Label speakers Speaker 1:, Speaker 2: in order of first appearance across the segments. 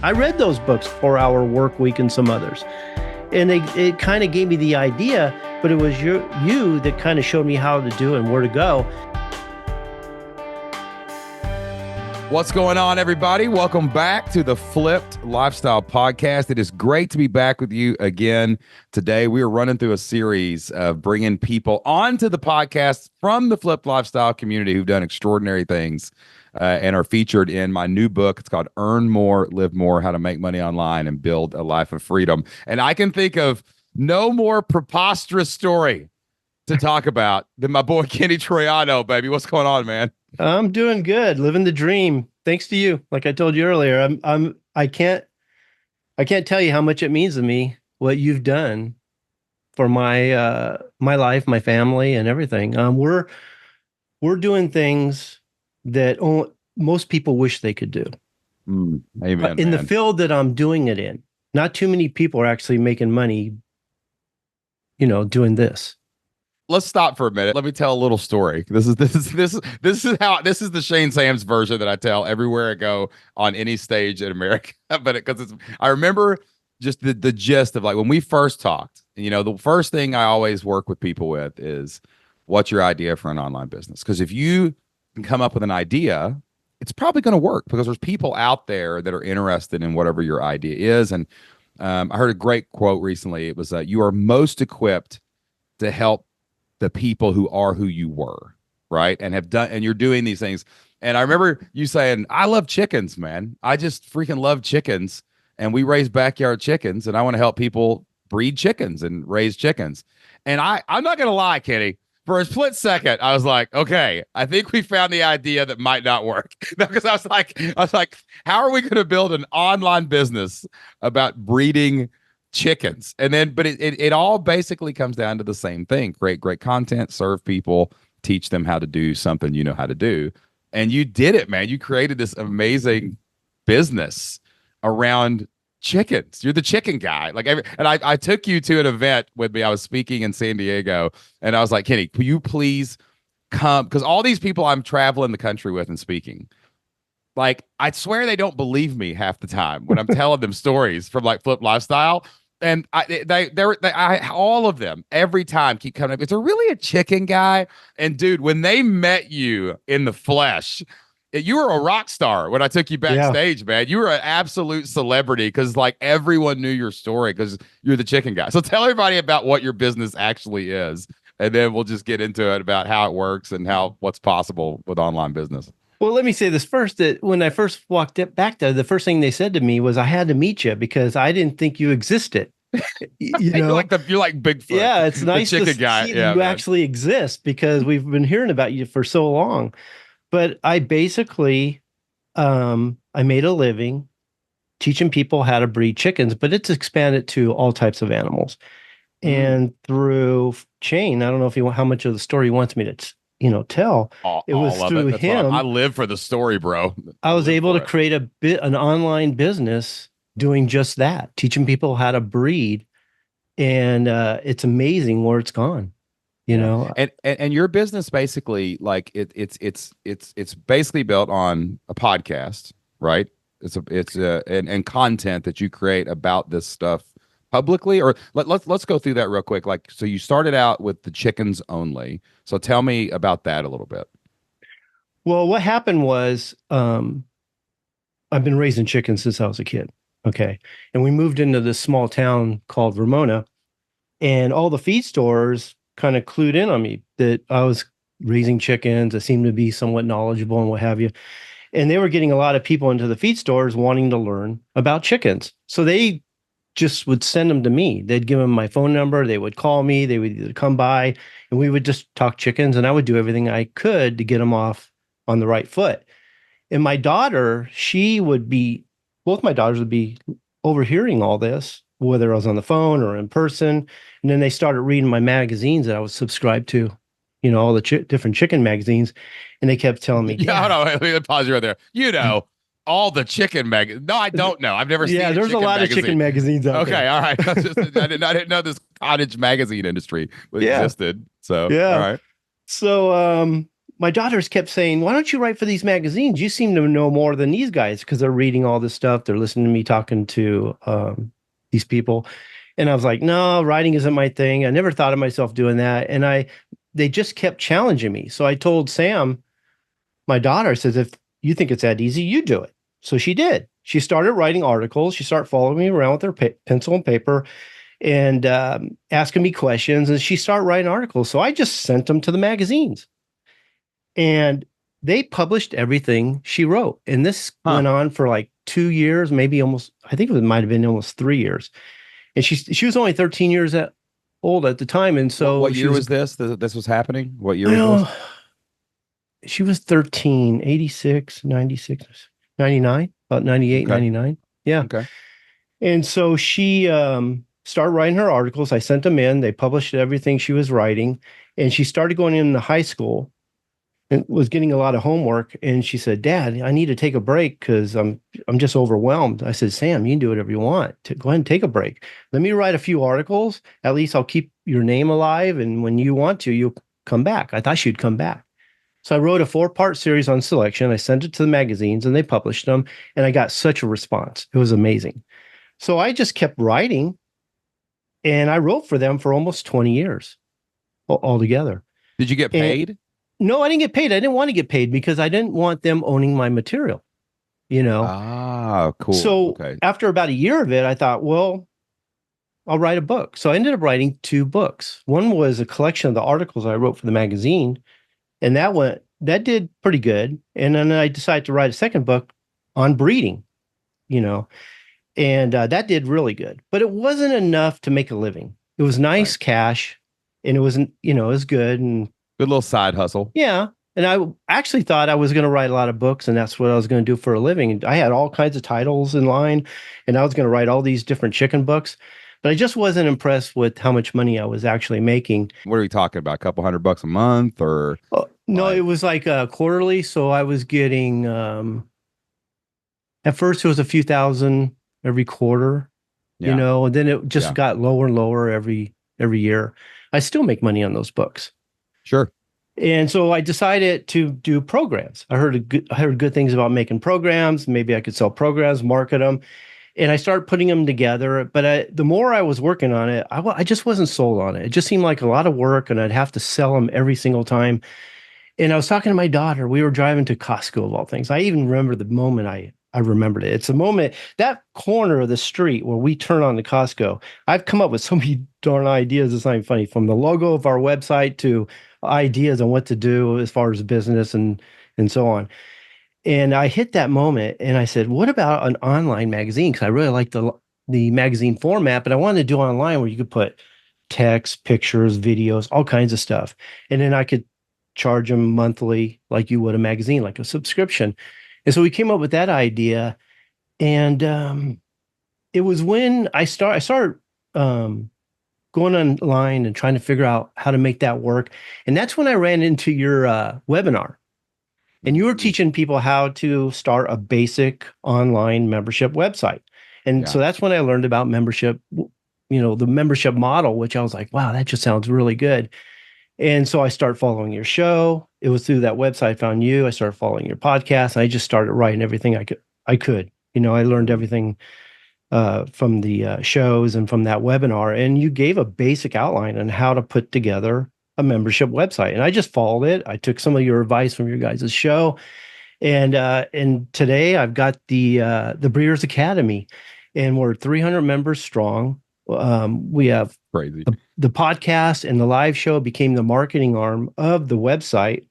Speaker 1: I read those books, 4 Hour Work Week and some others. And it kind of gave me the idea, but it was you that kind of showed me how to do it and where to go.
Speaker 2: What's going on, everybody? Welcome back to the Flipped Lifestyle Podcast. It is great to be back with you again today. We are running through a series of bringing people onto the podcast from the Flipped Lifestyle community who've done extraordinary things and are featured in my new book. It's called Earn More, Live More, How to Make Money Online and Build a Life of Freedom. And I can think of no more preposterous story to talk about than my boy Kenny Troiano, baby. What's going on, man?
Speaker 1: I'm doing good, living the dream. Thanks to you. Like I told you earlier, I can't tell you how much it means to me what you've done for my my life, my family, and everything. We're doing things that most people wish they could do.
Speaker 2: Amen.
Speaker 1: In the field that I'm doing it in, not too many people are actually making money, doing this.
Speaker 2: Let's stop for a minute. Let me tell a little story. This is the Shane Sams version that I tell everywhere I go on any stage in America. But I remember just the gist of like when we first talked. The first thing I always work with people with is, what's your idea for an online business? Because if you can come up with an idea, it's probably going to work because there's people out there that are interested in whatever your idea is. And I heard a great quote recently. It was, "You are most equipped to help the people who are who you were," right? And you're doing these things. And I remember you saying, "I love chickens, man. I just freaking love chickens. And we raise backyard chickens, and I want to help people breed chickens and raise chickens." And I'm not going to lie, Kenny, for a split second, I was like, okay, I think we found the idea that might not work. Because I was like, how are we going to build an online business about breeding chickens? And then, but it all basically comes down to the same thing: create great content, serve people, teach them how to do something you know how to do. And you did it, man. You created this amazing business around chickens. You're the chicken guy. I took you to an event with me. I was speaking in San Diego, and I was like, "Kenny, will you please come?" Because all these people I'm traveling the country with and speaking, like, I swear they don't believe me half the time when I'm telling them stories from like Flip Lifestyle. And all of them every time keep coming up. Is there really a chicken guy? And dude, when they met you in the flesh, you were a rock star when I took you backstage, man. You were an absolute celebrity because like everyone knew your story because you're the chicken guy. So tell everybody about what your business actually is, and then we'll just get into it about how it works and what's possible with online business.
Speaker 1: Well, let me say this first, that when I first walked back there, the first thing they said to me was I had to meet you because I didn't think you existed.
Speaker 2: You're like Bigfoot.
Speaker 1: Yeah, it's nice
Speaker 2: the chicken
Speaker 1: to
Speaker 2: guy.
Speaker 1: see that you actually exist because we've been hearing about you for so long. But I basically, I made a living teaching people how to breed chickens, but it's expanded to all types of animals. And through Shane, I don't know if how much of the story he wants me to tell. It was through him.
Speaker 2: I live for the story, bro.
Speaker 1: I was able to create an online business doing just that, teaching people how to breed. And it's amazing where it's gone.
Speaker 2: And your business basically, like it's basically built on a podcast, right? And content that you create about this stuff publicly. Or let's go through that real quick. Like, so you started out with the chickens only. So tell me about that a little bit.
Speaker 1: Well, what happened was I've been raising chickens since I was a kid. Okay. And we moved into this small town called Ramona, and all the feed stores kind of clued in on me that I was raising chickens. I seemed to be somewhat knowledgeable and what have you. And they were getting a lot of people into the feed stores wanting to learn about chickens. So they just would send them to me. They'd give them my phone number. They would call me. They would either come by and we would just talk chickens, and I would do everything I could to get them off on the right foot. And my daughter, both my daughters would be overhearing all this, whether I was on the phone or in person. And then they started reading my magazines that I was subscribed to, all the different chicken magazines. And they kept telling me,
Speaker 2: hold on, let me pause you right there. All the chicken No, I don't know. I've never seen.
Speaker 1: Yeah, there's a lot of chicken magazines out there.
Speaker 2: Okay, all right. I didn't know this cottage magazine industry existed. So
Speaker 1: yeah,
Speaker 2: all right.
Speaker 1: So my daughters kept saying, "Why don't you write for these magazines? You seem to know more than these guys because they're reading all this stuff. They're listening to me talking to these people." And I was like, "No, writing isn't my thing. I never thought of myself doing that." And they just kept challenging me. So I told Sam, my daughter, says, "If you think it's that easy, you do it." So she did. She started writing articles. She started following me around with her pencil and paper and asking me questions. And she started writing articles. So I just sent them to the magazines. And they published everything she wrote. And this
Speaker 2: Huh.
Speaker 1: went on for like 2 years, maybe almost, I think it might have been almost 3 years. And she was only 13 years old at the time. And so
Speaker 2: What
Speaker 1: she
Speaker 2: year
Speaker 1: was,
Speaker 2: was this? This was happening? What year was this?
Speaker 1: well, she was 13, 86, 96, 99, about 98,
Speaker 2: Okay.
Speaker 1: 99. Yeah.
Speaker 2: Okay.
Speaker 1: And so she started writing her articles. I sent them in. They published everything she was writing. And she started going into high school and was getting a lot of homework. And she said, "Dad, I need to take a break because I'm just overwhelmed." I said, "Sam, you can do whatever you want. Go ahead and take a break. Let me write a few articles. At least I'll keep your name alive. And when you want to, you'll come back." I thought she'd come back. So I wrote a 4-part series on selection. I sent it to the magazines and they published them. And I got such a response. It was amazing. So I just kept writing and I wrote for them for almost 20 years altogether.
Speaker 2: Did you get
Speaker 1: And
Speaker 2: paid?
Speaker 1: no, I didn't get paid. I didn't want to get paid because I didn't want them owning my material, you know?
Speaker 2: Ah, cool.
Speaker 1: So
Speaker 2: Okay.
Speaker 1: after about a year of it, I thought, well, I'll write a book. So I ended up writing 2 books. One was a collection of the articles I wrote for the magazine, and that did pretty good. And then I decided to write a second book on breeding, you know, and that did really good. But it wasn't enough to make a living. It was
Speaker 2: Right.
Speaker 1: nice cash, and it wasn't, it was good. And
Speaker 2: Good little side hustle.
Speaker 1: yeah. And I actually thought I was going to write a lot of books and that's what I was going to do for a living. And I had all kinds of titles in line and I was going to write all these different chicken books. But I just wasn't impressed with how much money I was actually making.
Speaker 2: What are we talking about? A couple $100 a month or
Speaker 1: No, it
Speaker 2: like,
Speaker 1: was like quarterly. So I was getting, at first it was a few thousand every quarter,
Speaker 2: yeah,
Speaker 1: and then it just
Speaker 2: yeah,
Speaker 1: got lower and lower every year. I still make money on those books.
Speaker 2: sure.
Speaker 1: And so I decided to do programs. I heard good things about making programs. Maybe I could sell programs, market them, and I started putting them together. But the more I was working on it, I just wasn't sold on it. It just seemed like a lot of work, and I'd have to sell them every single time. And I was talking to my daughter. We were driving to Costco of all things. I even remember the moment I remembered it. It's a moment, that corner of the street where we turn on the Costco. I've come up with so many darn ideas. It's not even funny. From the logo of our website to ideas on what to do as far as business and so on. And I hit that moment and I said, "What about an online magazine?" Because I really like the magazine format, but I wanted to do online where you could put text, pictures, videos, all kinds of stuff. And then I could charge them monthly like you would a magazine, like a subscription. And so we came up with that idea. And it was when I started going online and trying to figure out how to make that work. And that's when I ran into your webinar. And you were
Speaker 2: Mhm.
Speaker 1: teaching people how to start a basic online membership website. And
Speaker 2: Yeah.
Speaker 1: so that's when I learned about membership, the membership model, which I was like, wow, that just sounds really good. And so I started following your show. It was through that website I found you. I started following your podcast. And I just started writing everything I could. I learned
Speaker 2: Mhm.
Speaker 1: everything from the shows and from that webinar. And you gave a basic outline on how to put together a membership website. And I just followed it. I took some of your advice from your guys' show. And today I've got the Breeders Academy, and we're 300 members strong. We have
Speaker 2: Crazy.
Speaker 1: the podcast and the live show became the marketing arm of the website,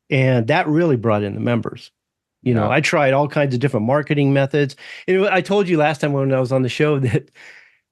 Speaker 1: and that really brought in the members.
Speaker 2: Yeah.
Speaker 1: I tried all kinds of different marketing methods. I told you last time when I was on the show that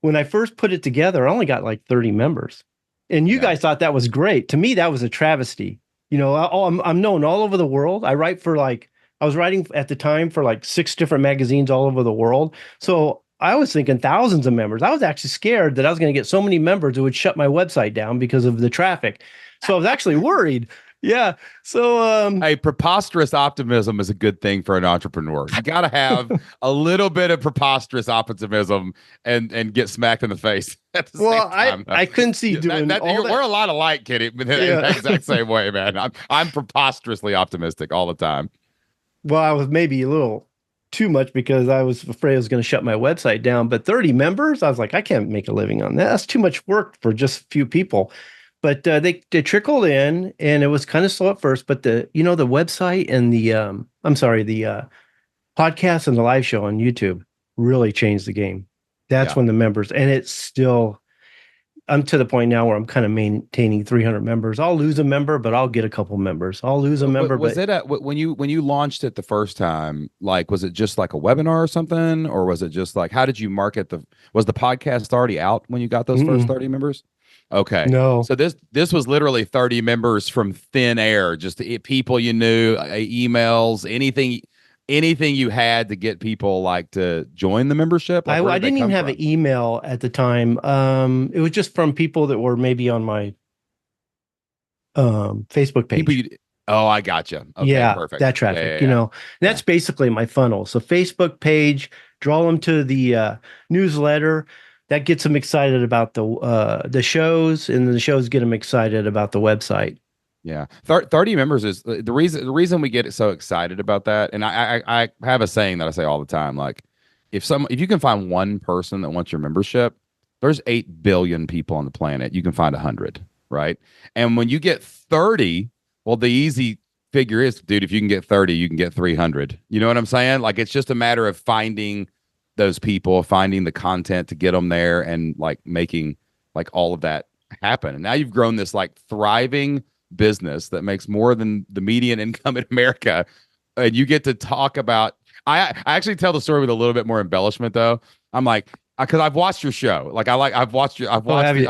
Speaker 1: when I first put it together, I only got like 30 members. And you
Speaker 2: Yeah.
Speaker 1: guys thought that was great. To me, that was a travesty. I'm known all over the world. I was writing at the time for like 6 different magazines all over the world. So I was thinking thousands of members. I was actually scared that I was going to get so many members it would shut my website down because of the traffic. So I was actually worried. Yeah. So
Speaker 2: Hey, preposterous optimism is a good thing for an entrepreneur. You got to have a little bit of preposterous optimism and get smacked in the face at the same
Speaker 1: well, I
Speaker 2: time. Though.
Speaker 1: I couldn't see
Speaker 2: Yeah,
Speaker 1: doing all
Speaker 2: we're
Speaker 1: that.
Speaker 2: a lot alike, Kitty, in the
Speaker 1: Yeah.
Speaker 2: exact same way, man. I'm preposterously optimistic all the time.
Speaker 1: Well, I was maybe a little too much because I was afraid I was going to shut my website down. But 30 members, I was like, I can't make a living on that. That's too much work for just a few people. But they trickled in, and it was kind of slow at first. But the website and the podcast and the live show on YouTube really changed the game. That's
Speaker 2: Yeah.
Speaker 1: when the members, and it's still I'm to the point now where I'm kind of maintaining 300 members. I'll lose a member, but I'll get a couple members. I'll lose a member,
Speaker 2: Was
Speaker 1: but
Speaker 2: it when you launched it the first time? Like, was it just like a webinar or something, or was it just like how did you market the? Was the podcast already out when you got those first
Speaker 1: mm-mm,
Speaker 2: 30 members? Okay,
Speaker 1: no.
Speaker 2: so this was literally 30 members from thin air, just people you knew, emails, anything you had to get people like to join the membership. Like, where
Speaker 1: I
Speaker 2: did they
Speaker 1: didn't even
Speaker 2: come
Speaker 1: have
Speaker 2: from?
Speaker 1: an email at the time. It was just from people that were maybe on my Facebook
Speaker 2: People
Speaker 1: page.
Speaker 2: you. Oh, I gotcha. Okay,
Speaker 1: Yeah,
Speaker 2: perfect.
Speaker 1: that
Speaker 2: Yeah,
Speaker 1: traffic,
Speaker 2: yeah, yeah.
Speaker 1: that's
Speaker 2: Yeah.
Speaker 1: basically my funnel. So Facebook page, draw them to the newsletter. That gets them excited about the shows, and the shows get them excited about the website.
Speaker 2: Yeah, 30 members is the reason we get so excited about that. And I have a saying that I say all the time. Like, if you can find one person that wants your membership, there's 8 billion people on the planet. You can find 100, right? And when you get 30, well, the easy figure is, dude, if you can get 30, you can get 300. You know what I'm saying? Like, it's just a matter of finding those people, finding the content to get them there, and like making like all of that happen. And now you've grown this like thriving business that makes more than the median income in America. And you get to talk about, I actually tell the story with a little bit more embellishment though. I'm like, because I've watched your show. Like I've
Speaker 1: Oh,
Speaker 2: watched
Speaker 1: have you?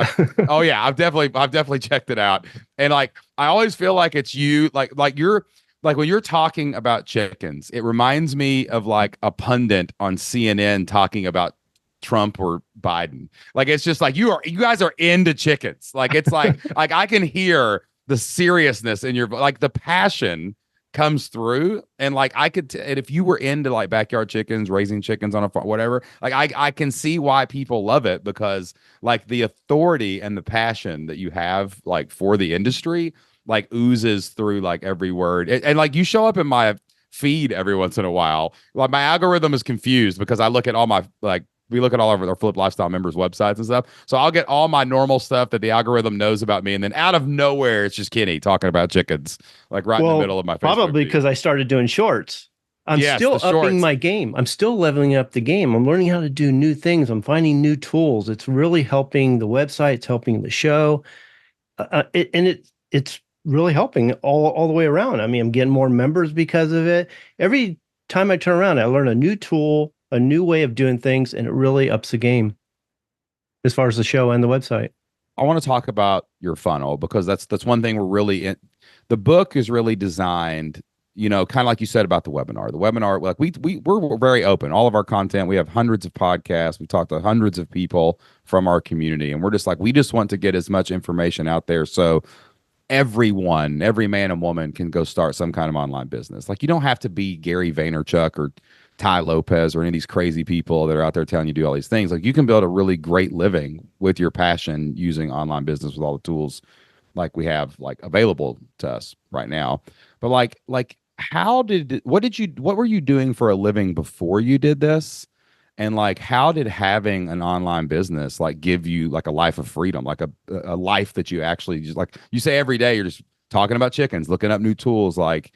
Speaker 2: oh yeah, I've definitely checked it out. And like, I always feel like it's you, like you're, like when you're talking about chickens, it reminds me of like a pundit on CNN talking about Trump or Biden. Like, it's just like you guys are into chickens. Like, it's like I can hear the seriousness in your, like, the passion comes through. And like, and if you were into like backyard chickens, raising chickens on a farm, whatever, like I can see why people love it, because like the authority and the passion that you have like for the industry like oozes through like every word. And like, you show up in my feed every once in a while. Like, my algorithm is confused because I look at all my like, we look at all of our Flip Lifestyle members' websites and stuff. So I'll get all my normal stuff that the algorithm knows about me, and then out of nowhere, it's just Kenny talking about chickens, like right in the
Speaker 1: Well,
Speaker 2: middle of my Facebook
Speaker 1: probably
Speaker 2: feed.
Speaker 1: because I started doing shorts. I'm
Speaker 2: Yes, the
Speaker 1: still upping
Speaker 2: shorts.
Speaker 1: my game. I'm still leveling up the game. I'm learning how to do new things. I'm finding new tools. It's really helping the website. It's helping the show. It's really helping all the way around. I mean, I'm getting more members because of it. Every time I turn around, I learn a new tool, a new way of doing things, and it really ups the game as far as the show and the website.
Speaker 2: I want to talk about your funnel, because that's one thing we're really in. The book is really designed, kind of like you said about the webinar. The webinar, like we're very open. All of our content, we have hundreds of podcasts. We talk to hundreds of people from our community, and we're just like, we just want to get as much information out there so everyone, every man and woman can go start some kind of online business. Like, you don't have to be Gary Vaynerchuk or Ty Lopez or any of these crazy people that are out there telling you to do all these things. Like, you can build a really great living with your passion using online business with all the tools like we have like available to us right now. But like what were you doing for a living before you did this? And like, how did having an online business like give you like a life of freedom, like a life that you actually just, like you say every day, you're just talking about chickens, looking up new tools. Like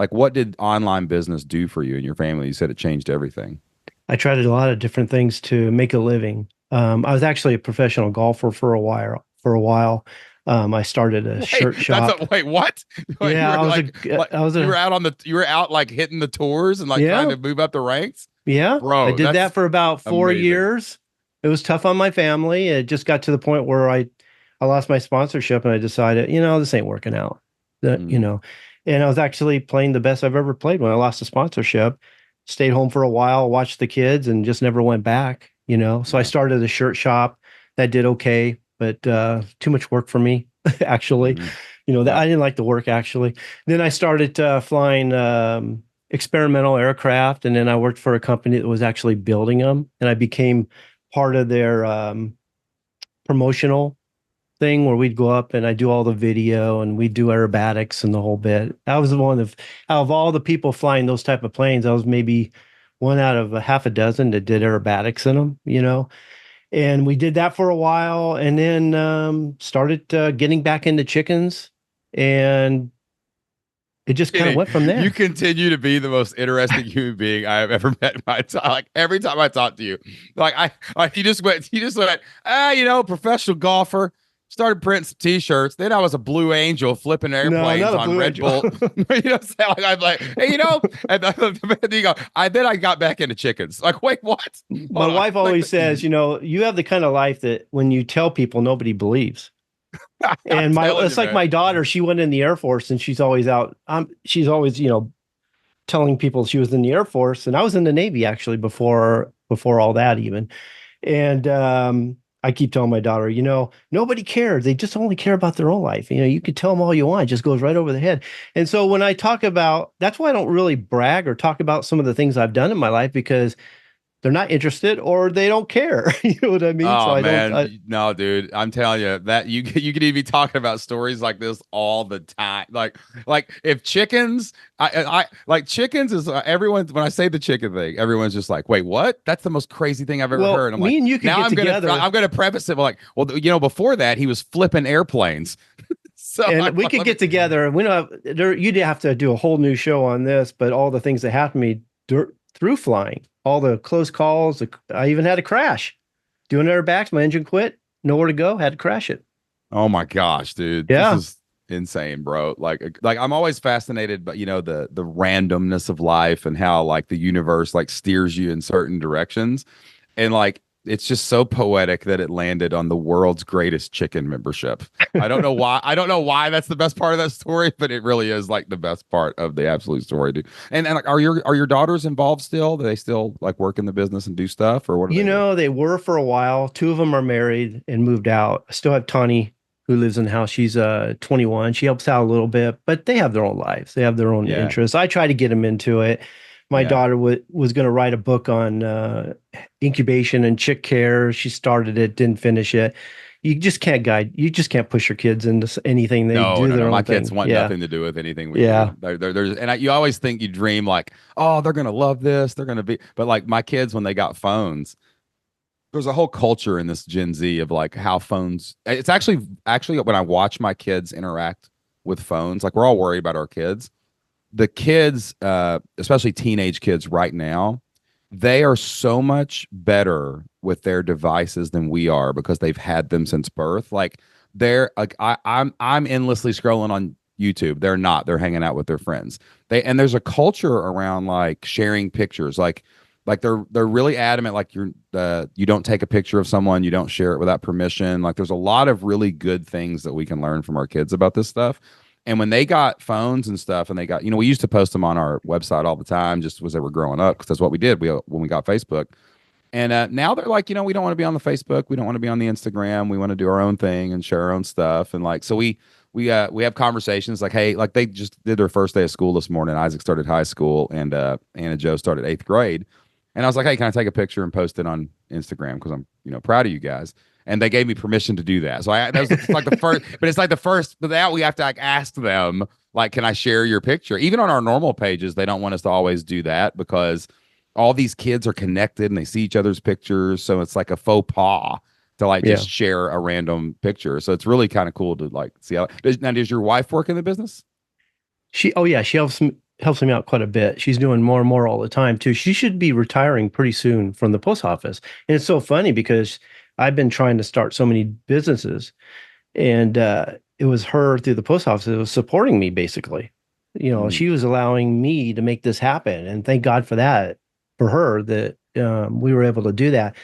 Speaker 2: what did online business do for you and your family? You said it changed everything.
Speaker 1: I tried a lot of different things to make a living. I was actually a professional golfer for a while. I started a shirt shop.
Speaker 2: Wait, what? Wait, you
Speaker 1: Yeah,
Speaker 2: were like
Speaker 1: I was a,
Speaker 2: you were out like hitting the tours and like trying
Speaker 1: yeah,
Speaker 2: to move up the ranks?
Speaker 1: yeah. I
Speaker 2: Bro,
Speaker 1: did that
Speaker 2: that's
Speaker 1: for about four
Speaker 2: amazing.
Speaker 1: years. It was tough on my family. It just got to the point where I lost my sponsorship, and I decided, this ain't working out. That,
Speaker 2: Mm,
Speaker 1: and I was actually playing the best I've ever played when I lost the sponsorship. Stayed home for a while, watched the kids, and just never went back. So I
Speaker 2: yeah.
Speaker 1: started a shirt shop that did okay, but too much work for me, actually.
Speaker 2: Hmm.
Speaker 1: That
Speaker 2: Yep.
Speaker 1: I didn't like the work actually. Then I started flying experimental aircraft, and then I worked for a company that was actually building them, and I became part of their promotional thing where we'd go up and I do all the video and we do aerobatics and the whole bit. I was the one of out of all the people flying those type of planes, I was maybe one out of a half a dozen that did aerobatics in them. And we did that for a while and then started getting back into chickens and it just kind of
Speaker 2: Kidding.
Speaker 1: went from
Speaker 2: You
Speaker 1: there.
Speaker 2: continue to be the most interesting human being I have ever met in my time. Like every time I talk to you, like you just went, professional golfer, started printing some t-shirts. Then I was a Blue Angel flipping
Speaker 1: No,
Speaker 2: airplanes
Speaker 1: not a
Speaker 2: on
Speaker 1: Blue
Speaker 2: Red
Speaker 1: Angel.
Speaker 2: Bull. Like I'm like, hey, and then you go, then I got back into chickens. Like, wait, what?
Speaker 1: My
Speaker 2: Hold on.
Speaker 1: wife
Speaker 2: Like,
Speaker 1: always says, you have the kind of life that when you tell people, nobody believes.
Speaker 2: I'm
Speaker 1: And
Speaker 2: telling
Speaker 1: it's
Speaker 2: you,
Speaker 1: like
Speaker 2: man.
Speaker 1: my daughter, she went in the Air Force and she's always out. She's always, telling people she was in the Air Force, and I was in the Navy actually before all that even. And I keep telling my daughter, nobody cares. They just only care about their own life. You could tell them all you want, it just goes right over the head. And so when I talk about, that's why I don't really brag or talk about some of the things I've done in my life because they're not interested or they don't care. You know what I mean? So
Speaker 2: Oh
Speaker 1: I don't.
Speaker 2: man, no, dude. I'm telling you that you could even be talking about stories like this all the time. Like if chickens, I like chickens is everyone. When I say the chicken thing, everyone's just like, wait, what? That's the most crazy thing I've ever
Speaker 1: Well,
Speaker 2: heard. I'm like,
Speaker 1: me and you could
Speaker 2: now
Speaker 1: get
Speaker 2: I'm
Speaker 1: together
Speaker 2: gonna preface it like, well, before that he was flipping airplanes. So
Speaker 1: and
Speaker 2: I'm
Speaker 1: we
Speaker 2: like,
Speaker 1: could
Speaker 2: let me.
Speaker 1: get together. We don't have there. You'd have to do a whole new show on this, but all the things that happened to me through flying, all the close calls. I even had a crash doing airbags. My engine quit. Nowhere to go. Had to crash it.
Speaker 2: Oh my gosh, dude. This
Speaker 1: Yeah.
Speaker 2: is insane, bro. Like I'm always fascinated by, the randomness of life and how like the universe like steers you in certain directions. And like it's just so poetic that it landed on the world's greatest chicken membership. I don't know why. I don't know why that's the best part of that story, but it really is like the best part of the absolute story, dude. And like are your daughters involved still? Do they still like work in the business and do stuff, or what do they do?
Speaker 1: They were for a while. Two of them are married and moved out. I still have Tawny, who lives in the house. She's 21. She helps out a little bit, but they have their own lives. They have their own
Speaker 2: Yeah.
Speaker 1: interests. I try to get them into it. My
Speaker 2: Yeah.
Speaker 1: daughter was going to write a book on incubation and chick care. She started it, didn't finish it. You just can't guide. You just can't push your kids into anything. They
Speaker 2: No,
Speaker 1: do
Speaker 2: no, no.
Speaker 1: their
Speaker 2: My
Speaker 1: own
Speaker 2: kids
Speaker 1: thing.
Speaker 2: want
Speaker 1: Yeah,
Speaker 2: nothing to do with anything we do.
Speaker 1: yeah,
Speaker 2: You always think you dream like, oh, they're gonna love this. They're gonna be, but like my kids when they got phones, there's a whole culture in this Gen Z of like how phones. It's actually when I watch my kids interact with phones, like we're all worried about our kids. The kids, especially teenage kids right now, they are so much better with their devices than we are because they've had them since birth. Like they're like I'm endlessly scrolling on YouTube. They're not. They're hanging out with their friends. There's a culture around like sharing pictures. Like they're really adamant. Like you don't take a picture of someone, you don't share it without permission. Like there's a lot of really good things that we can learn from our kids about this stuff. And when they got phones and stuff, and they got, we used to post them on our website all the time, just as they were growing up, because that's what we did. When we got Facebook, and now they're like, we don't want to be on the Facebook, we don't want to be on the Instagram, we want to do our own thing and share our own stuff, and like, so we have conversations like, hey, like they just did their first day of school this morning. Isaac started high school, and Anna Joe started eighth grade, and I was like, hey, can I take a picture and post it on Instagram because I'm proud of you guys. And they gave me permission to do that. So that was it's like the first, but it's like the first. But that we have to like ask them, like, can I share your picture? Even on our normal pages, they don't want us to always do that because all these kids are connected and they see each other's pictures. So it's like a faux pas to like
Speaker 1: yeah.
Speaker 2: just share a random picture. So it's really kind of cool to like see how. Does your wife work in the business?
Speaker 1: Oh yeah, she helps me out quite a bit. She's doing more and more all the time too. She should be retiring pretty soon from the post office. And it's so funny because I've been trying to start so many businesses, and it was her through the post office that was supporting me basically.
Speaker 2: Mm.
Speaker 1: She was allowing me to make this happen, and thank God for that, for her that we were able to do that.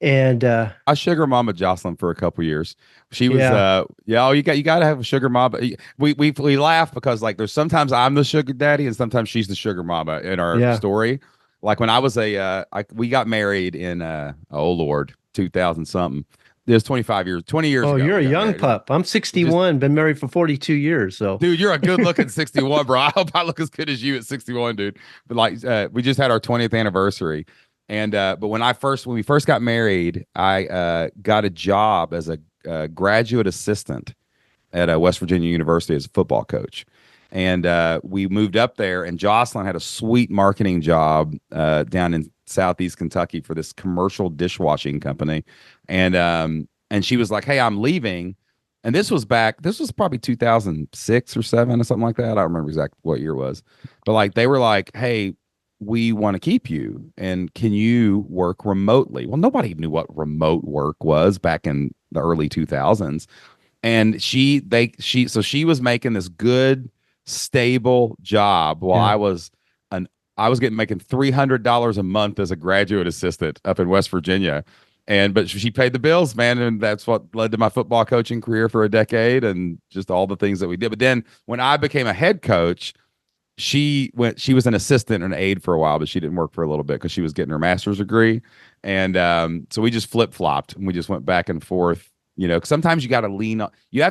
Speaker 1: And
Speaker 2: I sugar mama Jocelyn for a couple years. She was
Speaker 1: yeah,
Speaker 2: yeah, oh, you got to have a sugar mama. We laugh because like there's sometimes I'm the sugar daddy and sometimes she's the sugar mama in our
Speaker 1: yeah,
Speaker 2: story. Like when I was we got married in oh Lord, 2000 something. It was 25 years, 20 years
Speaker 1: Oh,
Speaker 2: ago
Speaker 1: you're
Speaker 2: we
Speaker 1: a
Speaker 2: got
Speaker 1: young
Speaker 2: married.
Speaker 1: pup. I'm
Speaker 2: Just
Speaker 1: 61, been married for 42 years. So,
Speaker 2: dude, you're a good looking 61, bro. I hope I look as good as you at 61, dude. But like we just had our 20th anniversary. And but when we first got married, I got a job as a graduate assistant at West Virginia University as a football coach. And we moved up there, and Jocelyn had a sweet marketing job down in Southeast Kentucky for this commercial dishwashing company. And she was like, "Hey, I'm leaving." And this was probably 2006 or 7 or something like that. I don't remember exactly what year it was. But like they were like, "Hey, we want to keep you, and can you work remotely?" Well, nobody knew what remote work was back in the early 2000s. And she was making this good stable job while
Speaker 1: yeah.
Speaker 2: an I was getting making $300 a month as a graduate assistant up in West Virginia. And but she paid the bills, man, and that's what led to my football coaching career for a decade and just all the things that we did. But then when I became a head coach, she was an assistant and an aide for a while, but she didn't work for a little bit because she was getting her master's degree. And so we just flip-flopped and we just went back and forth. 'Cause sometimes you have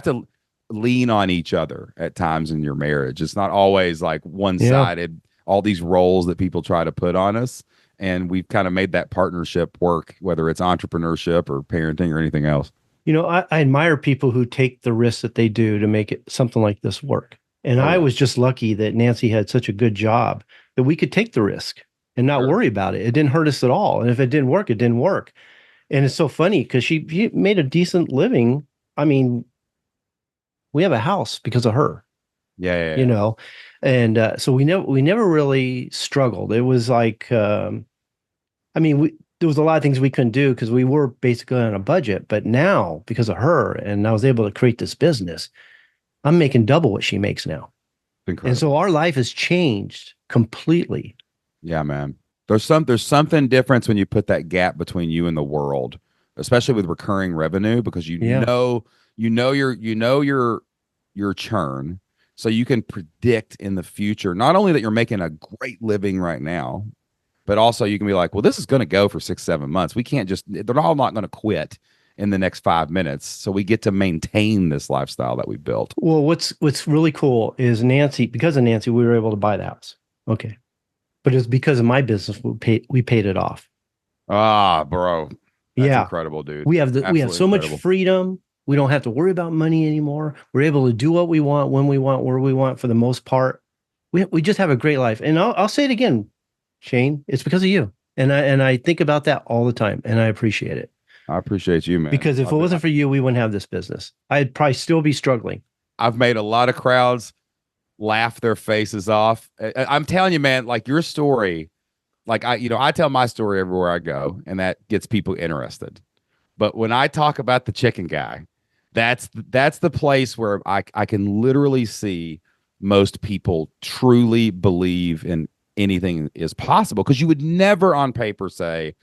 Speaker 2: to lean on each other at times in your marriage. It's not always like
Speaker 1: Yeah.
Speaker 2: one-sided, all these roles that people try to put on us. And we've kind of made that partnership work, whether it's entrepreneurship or parenting or anything else.
Speaker 1: I admire people who take the risks that they do to make it something like this work. And
Speaker 2: Oh
Speaker 1: I
Speaker 2: yeah,
Speaker 1: was just lucky that Nancy had such a good job that we could take the risk and not
Speaker 2: sure.
Speaker 1: worry about it. It didn't hurt us at all. And if it didn't work, it didn't work. And it's so funny because she made a decent living. I mean, we have a house because of her,
Speaker 2: Yeah, yeah,
Speaker 1: you
Speaker 2: yeah.
Speaker 1: know, and so we never really struggled. It was like, I mean, there was a lot of things we couldn't do because we were basically on a budget. But now, because of her, and I was able to create this business, I'm making double what she makes now.
Speaker 2: It's
Speaker 1: And so
Speaker 2: incredible.
Speaker 1: our life has changed completely.
Speaker 2: Yeah, man. There's something different when you put that gap between you and the world, especially with recurring revenue, because
Speaker 1: Yeah.
Speaker 2: your churn. So you can predict in the future, not only that you're making a great living right now, but also you can be like, well, this is going to go for 6, 7 months. We can't they're all not going to quit in the next 5 minutes. So we get to maintain this lifestyle that we built.
Speaker 1: Well, what's really cool is because of Nancy, we were able to buy the house. Okay. But it's because of my business we paid it off.
Speaker 2: Ah, bro. That's
Speaker 1: Yeah.
Speaker 2: incredible, dude.
Speaker 1: We have
Speaker 2: Absolutely
Speaker 1: so much
Speaker 2: incredible.
Speaker 1: freedom. We don't have to worry about money anymore. We're able to do what we want, when we want, where we want for the most part. We just have a great life. And I'll say it again, Shane, it's because of you. And I think about that all the time and I appreciate it.
Speaker 2: I appreciate you, man.
Speaker 1: Because if it wasn't for you, we wouldn't have this business. I'd probably still be struggling.
Speaker 2: I've made a lot of crowds laugh their faces off. I'm telling you, man, like your story, like I tell my story everywhere I go, and that gets people interested. But when I talk about the chicken guy, that's the place where I can literally see most people truly believe in anything is possible because you would never on paper say,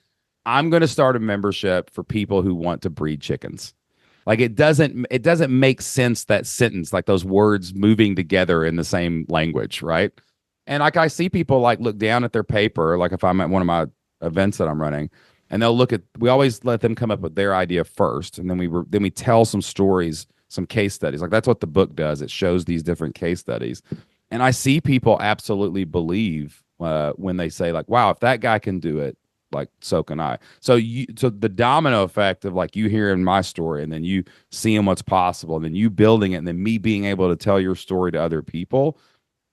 Speaker 2: I'm going to start a membership for people who want to breed chickens. Like it doesn't make sense, that sentence, like those words moving together in the same language, right? And like I see people like look down at their paper, like if I'm at one of my events that I'm running, and they'll look at, we always let them come up with their idea first, and then we tell some stories, some case studies. Like that's what the book does. It shows these different case studies. And I see people absolutely believe when they say like, wow, if that guy can do it, like so can I. So the domino effect of like you hearing my story and then you seeing what's possible and then you building it and then me being able to tell your story to other people,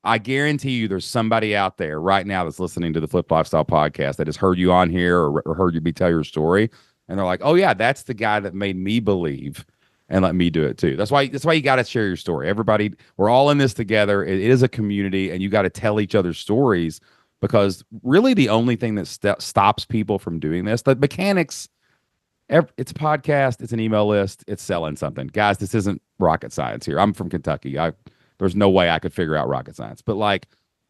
Speaker 2: I guarantee you there's somebody out there right now that's listening to the Flip Lifestyle podcast that has heard you on here or heard you be tell your story. And they're like, oh yeah, that's the guy that made me believe and let me do it too. That's why you got to share your story. Everybody, we're all in this together. It is a community and you got to tell each other stories because really the only thing that stops people from doing this, the mechanics, it's a podcast, it's an email list, it's selling something. Guys, this isn't rocket science here. I'm from Kentucky. There's no way I could figure out rocket science. But like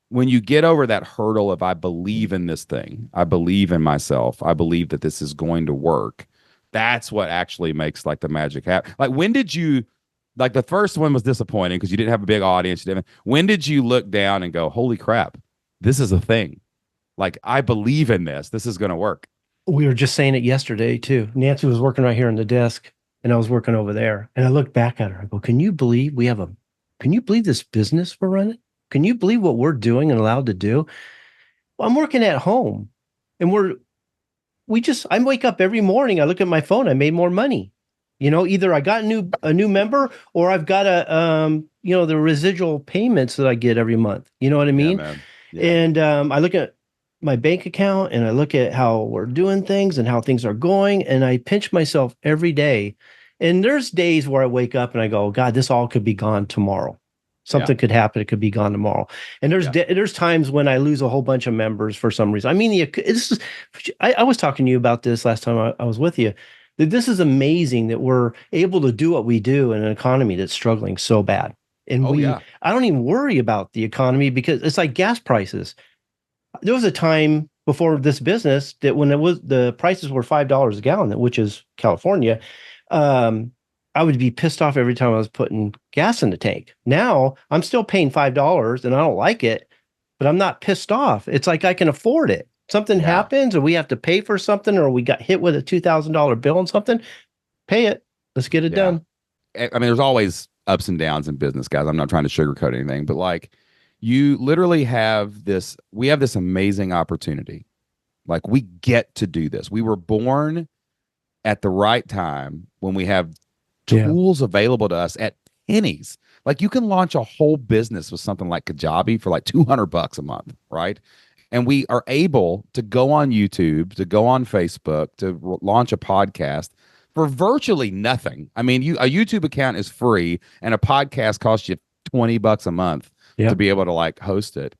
Speaker 2: when you get over that hurdle of I believe in this thing, I believe in myself, I believe that this is going to work. That's what actually makes like the magic happen. Like when did you like the first one was disappointing because you didn't have a big audience. When did you look down and go, holy crap, this is a thing. Like I believe in this. This is going to work.
Speaker 1: We were just saying it yesterday too. Nancy was working right here on the desk. and I was working over there. And I looked back at her. I go, can you believe this business we're running? Can you believe what we're doing and allowed to do? Well, I'm working at home and I wake up every morning. I look at my phone. I made more money. Either I got a new member or I've got the residual payments that I get every month. You know what I
Speaker 2: Yeah,
Speaker 1: mean?
Speaker 2: man. Yeah.
Speaker 1: And I look at my bank account and I look at how we're doing things and how things are going. And I pinch myself every day. And there's days where I wake up and I go, God, this all could be gone tomorrow.
Speaker 2: Yeah.
Speaker 1: Something could happen. It could be gone tomorrow. And
Speaker 2: Yeah.
Speaker 1: there's times when I lose a whole bunch of members for some reason. I mean, I was talking to you about this last time I was with you. That this is amazing that we're able to do what we do in an economy that's struggling so bad. And
Speaker 2: Oh yeah.
Speaker 1: I don't even worry about the economy because it's like gas prices. There was a time before this business that when the prices were $5 a gallon, which is California, um, I would be pissed off every time I was putting gas in the tank. Now I'm still paying $5 and I don't like it, but I'm not pissed off. It's like I can afford it. Something
Speaker 2: Yeah.
Speaker 1: happens or we have to pay for something or we got hit with a $2,000 bill on something, pay it. Let's get it
Speaker 2: Yeah.
Speaker 1: done.
Speaker 2: I mean, there's always ups and downs in business, guys. I'm not trying to sugarcoat anything, but like you literally we have this amazing opportunity. Like we get to do this. We were born at the right time when we have
Speaker 1: Yeah.
Speaker 2: tools available to us at pennies. Like you can launch a whole business with something like Kajabi for like $200 a month, right? And we are able to go on YouTube, to go on Facebook, to launch a podcast for virtually nothing. I mean, a YouTube account is free and a podcast costs you $20 a month to
Speaker 1: Yeah.
Speaker 2: be able to like host it.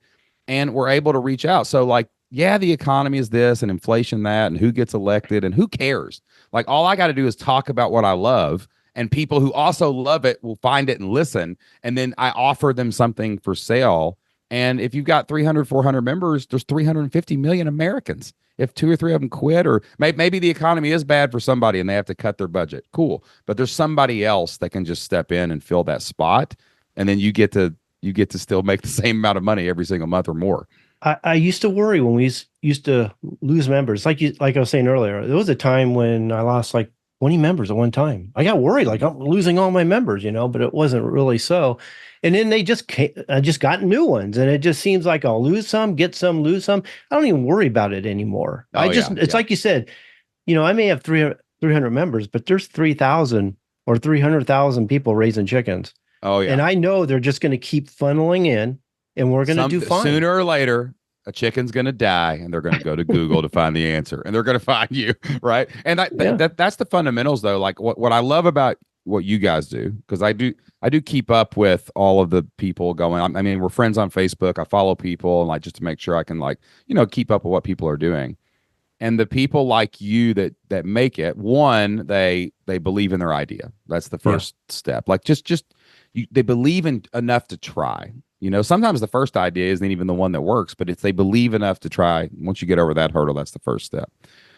Speaker 2: And we're able to reach out. So like, yeah, the economy is this and inflation that and who gets elected and who cares? Like all I got to do is talk about what I love and people who also love it will find it and listen. And then I offer them something for sale. And if you've got 300, 400 members, there's 350 million Americans. If two or three of them quit, or maybe the economy is bad for somebody and they have to cut their budget, cool. But there's somebody else that can just step in and fill that spot, and then you get to still make the same amount of money every single month or more.
Speaker 1: I used to worry when we used to lose members. Like I was saying earlier, there was a time when I lost like 20 members at one time. I got worried, like I'm losing all my members, but it wasn't really so. And then I just got new ones, and it just seems like I'll lose some, get some, lose some. I don't even worry about it anymore.
Speaker 2: Oh yeah,
Speaker 1: It's
Speaker 2: yeah.
Speaker 1: like you said, I may have 300 members, but there's 3,000 or 300,000 people raising chickens.
Speaker 2: Oh
Speaker 1: And
Speaker 2: yeah.
Speaker 1: I know they're just going to keep funneling in and we're going to do fine.
Speaker 2: Sooner or later, a chicken's going to die, and they're going to go to Google to find the answer, and they're going to find you, right? And
Speaker 1: Yeah.
Speaker 2: that's the fundamentals, though. Like what I love about what you guys do, because I do keep up with all of the people going. I mean, we're friends on Facebook. I follow people, and like just to make sure I can like keep up with what people are doing. And the people like you that make it, one, they believe in their idea. That's the first step. Like they believe in enough to try. Sometimes the first idea isn't even the one that works, but it's they believe enough to try. Once you get over that hurdle, that's the first step.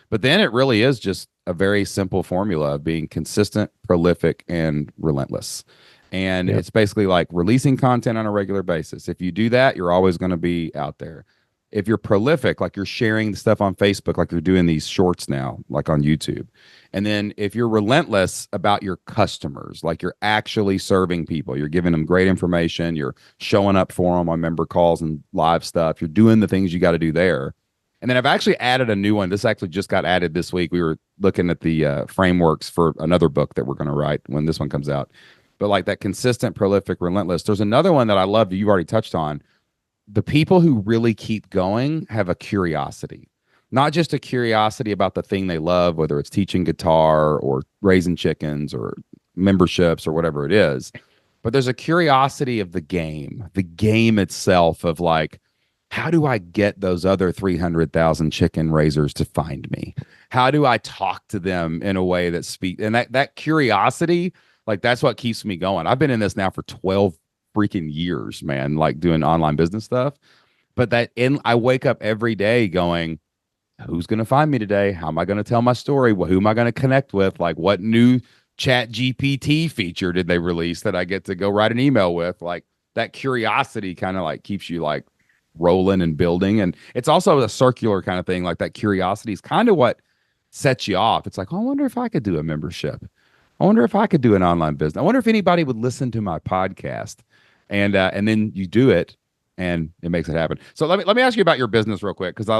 Speaker 2: But then it really is just a very simple formula of being consistent, prolific, and relentless. And
Speaker 1: Yeah.
Speaker 2: it's basically like releasing content on a regular basis. If you do that, you're always going to be out there. If you're prolific, like you're sharing the stuff on Facebook, like you're doing these shorts now, like on YouTube. And then if you're relentless about your customers, like you're actually serving people, you're giving them great information, you're showing up for them on member calls and live stuff, you're doing the things you got to do there. And then I've actually added a new one. This actually just got added this week. We were looking at the frameworks for another book that we're going to write when this one comes out. But like that consistent, prolific, relentless. There's another one that I love that you've already touched on. The people who really keep going have a curiosity, not just a curiosity about the thing they love, whether it's teaching guitar or raising chickens or memberships or whatever it is, but there's a curiosity of the game itself of like, how do I get those other 300,000 chicken raisers to find me? How do I talk to them in a way that speaks? And that curiosity, like that's what keeps me going. I've been in this now for 12 freaking years, man, like doing online business stuff. But I wake up every day going, who's going to find me today? How am I going to tell my story? Who am I going to connect with? Like what new chat GPT feature did they release that I get to go write an email with? Like that curiosity kind of like keeps you like rolling and building. And it's also a circular kind of thing. Like that curiosity is kind of what sets you off. It's like, oh, I wonder if I could do a membership. I wonder if I could do an online business. I wonder if anybody would listen to my podcast, and then you do it, and it makes it happen. So let me ask you about your business real quick because I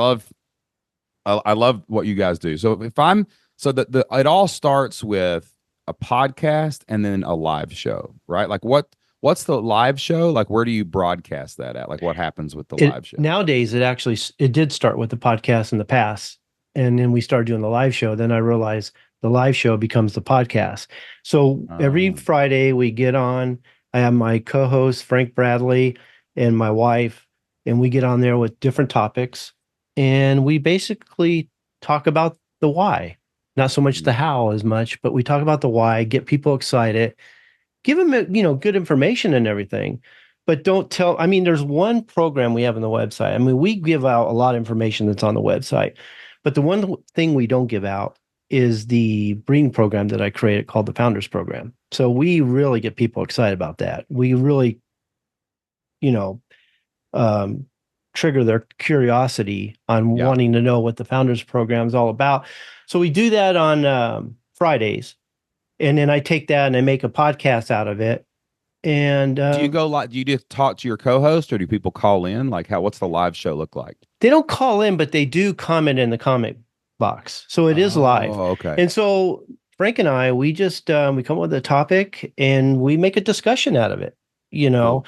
Speaker 2: love what you guys do. So if I'm so the it all starts with a podcast and then a live show, right? Like what's the live show? Like where do you broadcast that at? Like what happens with the
Speaker 1: It
Speaker 2: live show?
Speaker 1: nowadays it actually it did start with the podcast in the past, and then we started doing the live show. Then I realized the live show becomes the podcast. So every
Speaker 2: Oh,
Speaker 1: Friday we get on. I have my co-host Frank Bradley and my wife, and we get on there with different topics, and we basically talk about the why, not so much the
Speaker 2: mm,
Speaker 1: how as much, but we talk about the why, get people excited, give them good information and everything, but don't tell. I mean, there's one program we have on the website. I mean, we give out a lot of information that's on the website, but the one thing we don't give out is the breeding program that I created called the Founders Program. So we really get people excited about that. We really, you know um, trigger their curiosity on
Speaker 2: yeah.
Speaker 1: wanting to know what the Founders Program is all about. So we do that on Fridays, and then I take that and I make a podcast out of it. And
Speaker 2: Do you go like do you just talk to your co-host or do people call in? Like what's the live show look like?
Speaker 1: they don't call in, but they do comment in the comment box. So it is live.
Speaker 2: Oh, okay.
Speaker 1: And so Frank and I, we just we come up with a topic and we make a discussion out of it. You know,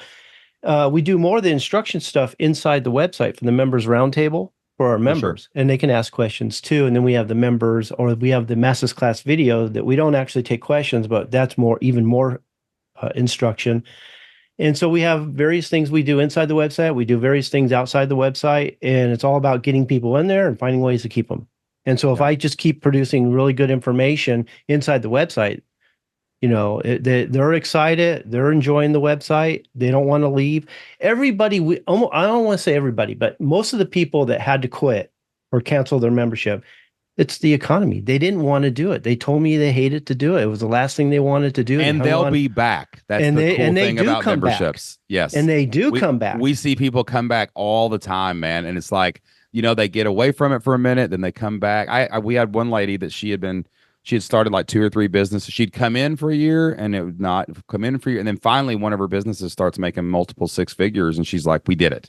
Speaker 2: Cool.
Speaker 1: we do more of the instruction stuff inside the website for the members roundtable for our
Speaker 2: For sure.
Speaker 1: members, and they can ask questions too. And then we have the members, or we have the Masters class video that we don't actually take questions, but that's even more instruction. And so we have various things we do inside the website. We do various things outside the website, and it's all about getting people in there and finding ways to keep them. And so if
Speaker 2: Yeah.
Speaker 1: I just keep producing really good information inside the website, they're excited, they're enjoying the website, they don't want to leave. Everybody, I don't want to say everybody, but most of the people that had to quit or cancel their membership, it's the economy. They didn't want to do it. They told me they hated to do it. It was the last thing they wanted to do. They
Speaker 2: And
Speaker 1: hung
Speaker 2: they'll
Speaker 1: on,
Speaker 2: be back. That's
Speaker 1: and
Speaker 2: the
Speaker 1: they
Speaker 2: cool
Speaker 1: and they
Speaker 2: thing
Speaker 1: do
Speaker 2: about
Speaker 1: come back,
Speaker 2: memberships. Yes.
Speaker 1: and they do
Speaker 2: We
Speaker 1: come back.
Speaker 2: we see people come back all the time, man. And it's like, they get away from it for a minute, then they come back. We had one lady that she had started like two or three businesses. She'd come in for a year and it would not come in for a year. And then finally one of her businesses starts making multiple six figures and she's like, we did it.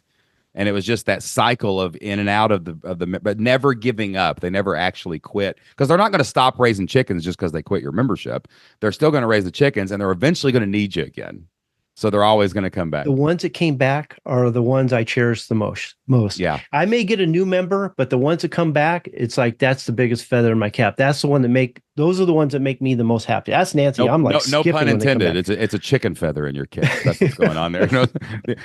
Speaker 2: And it was just that cycle of in and out of the but never giving up. They never actually quit because they're not going to stop raising chickens just because they quit your membership. They're still going to raise the chickens and they're eventually going to need you again. So they're always going to come back.
Speaker 1: The ones that came back are the ones I cherish the most.
Speaker 2: Yeah.
Speaker 1: I may get a new member, but the ones that come back, it's like that's the biggest feather in my cap. That's the one that those are the ones that make me the most happy. That's Nancy.
Speaker 2: Nope,
Speaker 1: I'm like
Speaker 2: no pun
Speaker 1: skipping when they come
Speaker 2: intended.
Speaker 1: back.
Speaker 2: It's a chicken feather in your cap. That's what's going on there. No, all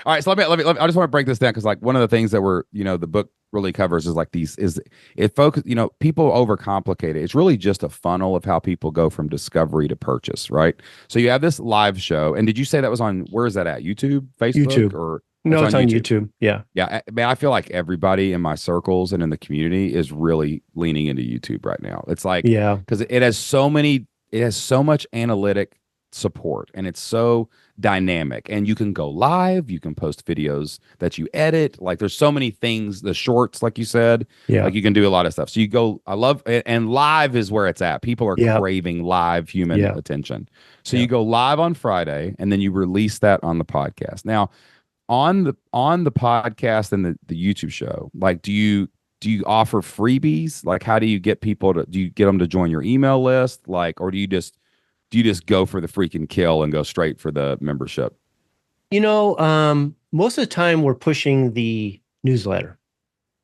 Speaker 2: right, so let me I just want to break this down because like one of the things that the book really covers is like it focus, people overcomplicate it. It's really just a funnel of how people go from discovery to purchase, right? So you have this live show, and did you say that was on where is that at? YouTube, Facebook,
Speaker 1: YouTube.
Speaker 2: or
Speaker 1: No, it's on YouTube. Yeah.
Speaker 2: Yeah, man, I feel like everybody in my circles and in the community is really leaning into YouTube right now. It's like
Speaker 1: Yeah.
Speaker 2: because it has so much analytic support and it's so dynamic and you can go live, you can post videos that you edit. Like there's so many things, the shorts, like you said,
Speaker 1: Yeah.
Speaker 2: like you can do a lot of stuff. So I love and live is where it's at. People are
Speaker 1: Yeah.
Speaker 2: craving live human
Speaker 1: Yeah.
Speaker 2: attention. So
Speaker 1: Yeah.
Speaker 2: you go live on Friday and then you release that on the podcast. Now, on the podcast and the YouTube show, like do you offer freebies? Like how do you get people do you get them to join your email list? Like or do you just go for the freaking kill and go straight for the membership?
Speaker 1: Most of the time we're pushing the newsletter,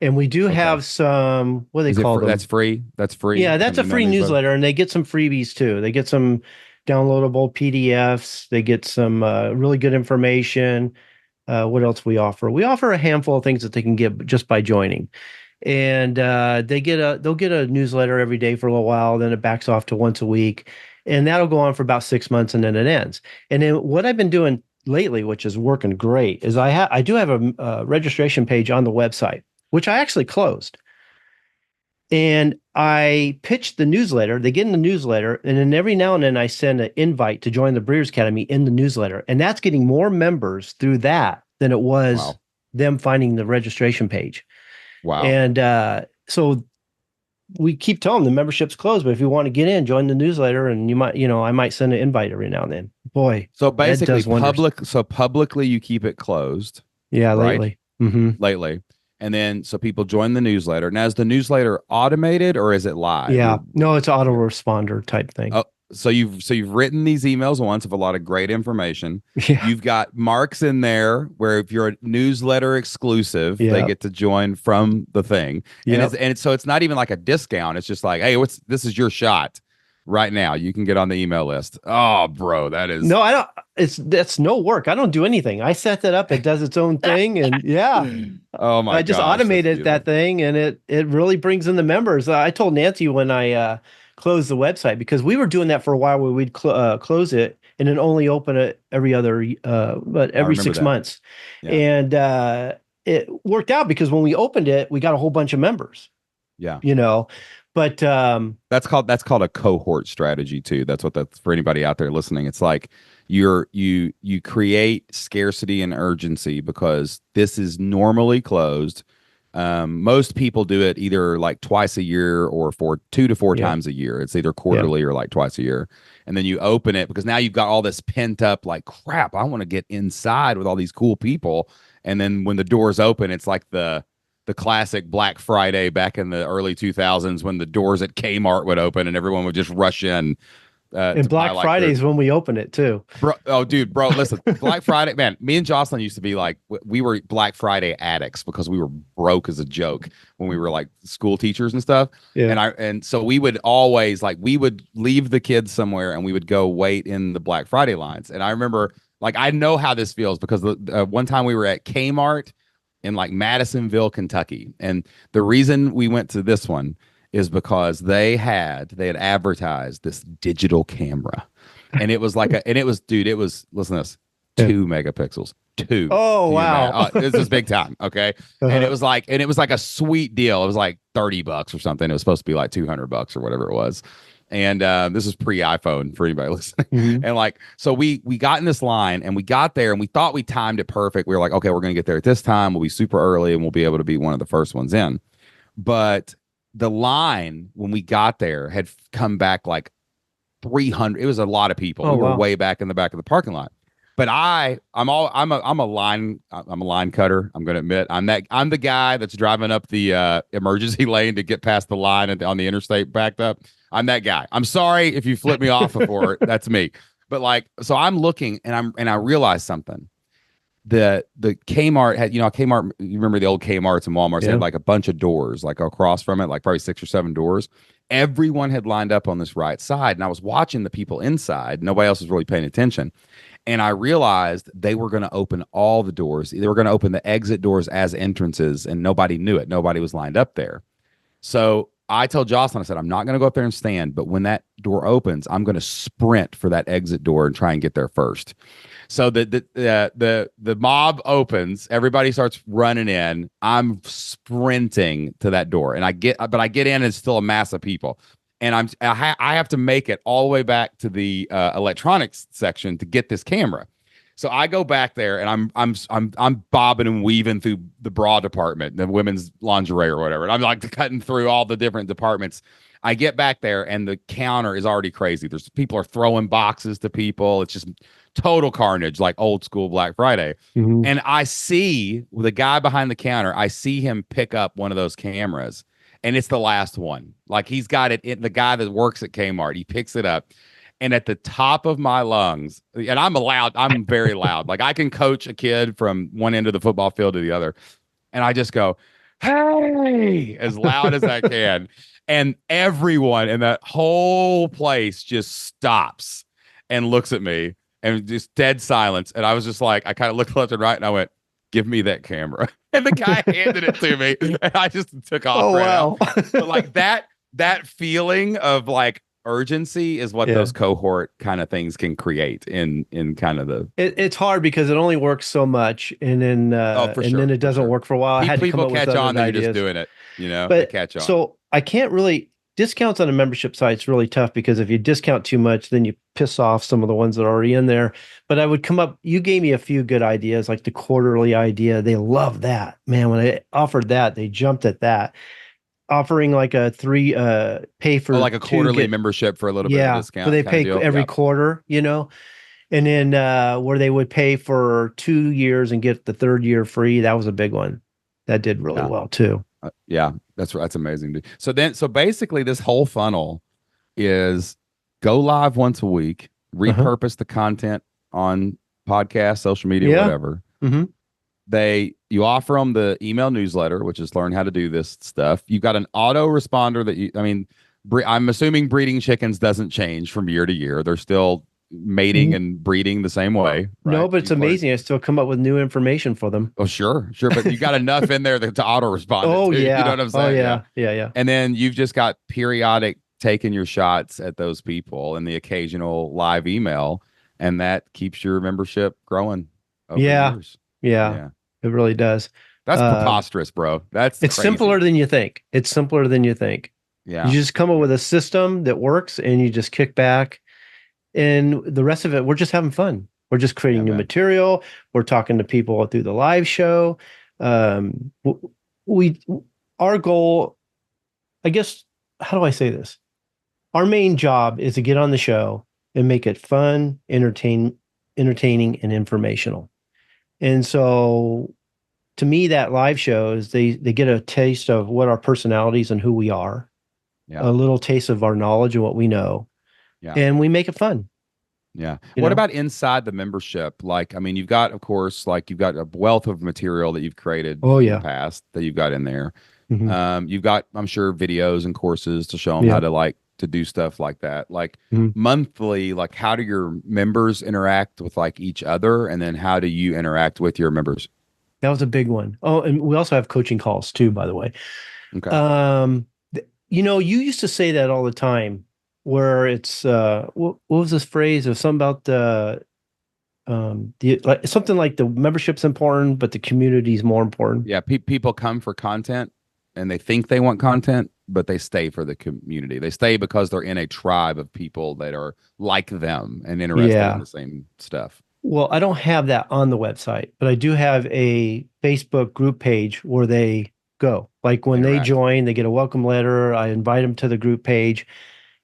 Speaker 1: and we do
Speaker 2: Okay.
Speaker 1: have some, what do they
Speaker 2: Is it
Speaker 1: call them?
Speaker 2: that's free? That's free.
Speaker 1: Yeah,
Speaker 2: An
Speaker 1: that's a
Speaker 2: email
Speaker 1: free newsletter, and they get some freebies too. They get some downloadable PDFs. They get some really good information. What else we offer? We offer a handful of things that they can get just by joining, and they'll get a newsletter every day for a little while. Then it backs off to once a week, and that'll go on for about 6 months, and then it ends. And then what I've been doing lately, which is working great, is I do have a registration page on the website, which I actually closed. And I pitched the newsletter. They get in the newsletter, and then every now and then I send an invite to join the Breeders' Academy in the newsletter. And that's getting more members through that than it was
Speaker 2: Wow.
Speaker 1: them finding the registration page.
Speaker 2: Wow.
Speaker 1: And so we keep telling them the membership's closed, but if you want to get in, join the newsletter, and you might, I might send an invite every now and then. Boy,
Speaker 2: So
Speaker 1: that
Speaker 2: basically,
Speaker 1: does wonders.
Speaker 2: publicly you keep it closed,
Speaker 1: Yeah,
Speaker 2: right?
Speaker 1: lately. Hmm.
Speaker 2: Lately, and then so people join the newsletter. Now, is the newsletter automated or is it live?
Speaker 1: Yeah. No, it's autoresponder type thing.
Speaker 2: Oh, so you've written these emails once of a lot of great information.
Speaker 1: Yeah.
Speaker 2: You've got marks in there where if you're a newsletter exclusive, they
Speaker 1: Yeah.
Speaker 2: get to join from the thing. And
Speaker 1: Yep.
Speaker 2: so it's not even like a discount. It's just like, hey, this is your shot right now. You can get on the email list. Oh, bro, that is
Speaker 1: No, I don't. That's no work. I don't do anything. I set that up. It does its own thing, and yeah,
Speaker 2: oh my
Speaker 1: I just
Speaker 2: gosh, that's
Speaker 1: automated
Speaker 2: beautiful.
Speaker 1: that thing, and it really brings in the members. I told Nancy when I closed the website because we were doing that for a while, where we'd close it and then only open it every other, but
Speaker 2: I
Speaker 1: every
Speaker 2: remember
Speaker 1: six
Speaker 2: that.
Speaker 1: months,
Speaker 2: Yeah.
Speaker 1: and it worked out because when we opened it, we got a whole bunch of members.
Speaker 2: Yeah.
Speaker 1: You know, but
Speaker 2: That's called a cohort strategy too. That's for anybody out there listening. It's like you create scarcity and urgency because this is normally closed. Most people do it either like twice a year or for 2 to 4
Speaker 1: yeah,
Speaker 2: times a year. It's either
Speaker 1: yeah,
Speaker 2: quarterly or like twice a year. And then you open it because now you've got all this pent up like crap. I want to get inside with all these cool people. And then when the doors open, it's like the classic Black Friday back in the early 2000s when the doors at Kmart would open and everyone would just rush in
Speaker 1: and
Speaker 2: to buy
Speaker 1: Black
Speaker 2: like their
Speaker 1: Friday's when we open it too.
Speaker 2: bro. Oh, dude, bro, listen, Black Friday, man. Me and Jocelyn used to be like we were Black Friday addicts because we were broke as a joke when we were like school teachers and stuff.
Speaker 1: Yeah,
Speaker 2: And so we would always like we would leave the kids somewhere and we would go wait in the Black Friday lines. And I remember like I know how this feels because one time we were at Kmart in like Madisonville, Kentucky. And the reason we went to this one is because they had advertised this digital camera. And it was like a and it was dude, it was listen to this,
Speaker 1: yeah.
Speaker 2: 2 megapixels. Two.
Speaker 1: Oh
Speaker 2: Can you imagine?
Speaker 1: wow.
Speaker 2: This is big time. Okay. And it
Speaker 1: Uh-huh.
Speaker 2: was like a sweet deal. It was like $30 or something. It was supposed to be like $200 or whatever it was. And this is pre-iPhone for anybody listening.
Speaker 1: Mhm.
Speaker 2: And like, so we got in this line and we got there and we thought we timed it perfect. We were like, okay, we're gonna get there at this time. We'll be super early and we'll be able to be one of the first ones in. But the line when we got there had come back like 300. It was a lot of people.
Speaker 1: Oh
Speaker 2: We were
Speaker 1: wow.
Speaker 2: way back in the back of the parking lot. But I'm a line cutter. I'm going to admit I'm the guy that's driving up the emergency lane to get past the line on the interstate backed up. I'm that guy. I'm sorry if you flipped me off before. That's me. But like, so I'm looking and I realized something. The Kmart had, Kmart, you remember the old Kmarts and Walmarts
Speaker 1: Yeah.
Speaker 2: had like a bunch of doors, like across from it, like probably 6 or 7 doors. Everyone had lined up on this right side, and I was watching the people inside. Nobody else was really paying attention. And I realized they were going to open all the doors. They were going to open the exit doors as entrances, and nobody knew it. Nobody was lined up there. So I told Jocelyn, I said, I'm not going to go up there and stand, but when that door opens, I'm going to sprint for that exit door and try and get there first. So the mob opens, everybody starts running in. I'm sprinting to that door, and I get in, and it's still a mass of people, and I have to make it all the way back to the electronics section to get this camera. So I go back there, and I'm bobbing and weaving through the bra department, the women's lingerie or whatever, and I'm like cutting through all the different departments. I get back there, and the counter is already crazy. There's people are throwing boxes to people. It's just total carnage, like old school Black Friday.
Speaker 1: Mhm.
Speaker 2: And I see the guy behind the counter, I see him pick up one of those cameras, and it's the last one. Like he's got it in the guy that works at Kmart. He picks it up, and at the top of my lungs, and I'm very loud. Like I can coach a kid from one end of the football field to the other. And I just go, hey, as loud as I can. And everyone in that whole place just stops and looks at me and just dead silence. And I was just like, I kind of looked left and right and I went, give me that camera. And the guy handed it to me. And I just took off.
Speaker 1: Oh
Speaker 2: Ran
Speaker 1: wow.
Speaker 2: out. But like that feeling of like urgency is what
Speaker 1: Yeah.
Speaker 2: those cohort kind of things can create in kind of the
Speaker 1: It's hard because it only works so much, and then
Speaker 2: for
Speaker 1: and then
Speaker 2: sure,
Speaker 1: it doesn't work for a while. I had to come
Speaker 2: people
Speaker 1: up with
Speaker 2: catch on
Speaker 1: other
Speaker 2: that you're just
Speaker 1: ideas.
Speaker 2: doing it. They
Speaker 1: But
Speaker 2: catch on.
Speaker 1: so I can't really discounts on a membership site's really tough because if you discount too much, then you piss off some of the ones that are already in there. But I would come up, you gave me a few good ideas, like the quarterly idea. They love that. Man, when I offered that, they jumped at that. offering like a three pay
Speaker 2: Oh,
Speaker 1: for
Speaker 2: like a
Speaker 1: two
Speaker 2: quarterly
Speaker 1: get
Speaker 2: membership for a little bit of a
Speaker 1: yeah, where
Speaker 2: discount
Speaker 1: they
Speaker 2: kind of
Speaker 1: pay
Speaker 2: deal.
Speaker 1: every
Speaker 2: Yeah.
Speaker 1: quarter, and then where they would pay for 2 years and get the third year free. That was a big one. That did really
Speaker 2: Yeah.
Speaker 1: well too.
Speaker 2: Yeah. That's amazing, dude. So basically this whole funnel is go live once a week,
Speaker 1: Uh-huh.
Speaker 2: repurpose the content on podcast, social media,
Speaker 1: Yeah.
Speaker 2: whatever.
Speaker 1: Hmm.
Speaker 2: You offer them the email newsletter, which is learn how to do this stuff. You've got an auto responder I mean, I'm assuming breeding chickens doesn't change from year to year. They're still mating and breeding the same way,
Speaker 1: No,
Speaker 2: right?
Speaker 1: but it's amazing. I still come up with new information for them.
Speaker 2: Oh, sure, but you got enough in there to auto respond it
Speaker 1: Oh
Speaker 2: too. You know
Speaker 1: yeah.
Speaker 2: what I'm
Speaker 1: Oh
Speaker 2: saying? Yeah.
Speaker 1: yeah. Yeah, yeah.
Speaker 2: And then you've just got periodic taking your shots at those people and the occasional live email, and that keeps your membership growing over
Speaker 1: Yeah.
Speaker 2: years.
Speaker 1: Yeah.
Speaker 2: Yeah.
Speaker 1: It really does.
Speaker 2: That's
Speaker 1: Uh,
Speaker 2: preposterous, bro. That's
Speaker 1: it's simpler
Speaker 2: crazy.
Speaker 1: than you think. It's simpler than you think. You
Speaker 2: Yeah.
Speaker 1: just come up
Speaker 2: Yeah.
Speaker 1: with a system that works and you just kick back, and the rest of it, we're just having fun. We're just
Speaker 2: Yeah,
Speaker 1: creating new
Speaker 2: man.
Speaker 1: material. We're talking to people through the live show. We, our goal, I guess, how do I say this? Our main job is to get on the show and make it fun, entertaining, and informational. And so to me, that live show is they get a taste of what our personalities and who we are,
Speaker 2: Yeah.
Speaker 1: a little taste of our knowledge and what we know,
Speaker 2: Yeah.
Speaker 1: and we make it fun,
Speaker 2: Yeah.
Speaker 1: you
Speaker 2: What
Speaker 1: know?
Speaker 2: about inside the membership? Like, I mean, you've got, of course, like you've got a wealth of material that you've created
Speaker 1: Oh
Speaker 2: in the
Speaker 1: yeah.
Speaker 2: past that you've got in there.
Speaker 1: Hmm.
Speaker 2: You've got, I'm sure, videos and courses to show them how
Speaker 1: Yeah.
Speaker 2: to to do stuff like that. Like
Speaker 1: Mhm.
Speaker 2: monthly, like how do your members interact with like each other, and then how do you interact with your members?
Speaker 1: That was a big one. Oh, and we also have coaching calls too, by the way.
Speaker 2: Okay.
Speaker 1: You used to say that all the time, where it's what was this phrase of something about the like something like the membership's important, but the community's more important.
Speaker 2: Yeah, people come for content and they think they want content, but they stay for the community. They stay because they're in a tribe of people that are like them and interested in
Speaker 1: Yeah.
Speaker 2: the same stuff.
Speaker 1: Well, I don't have that on the website, but I do have a Facebook group page where they go. Like when they
Speaker 2: Interact.
Speaker 1: join, they get a welcome letter. I invite them to the group page.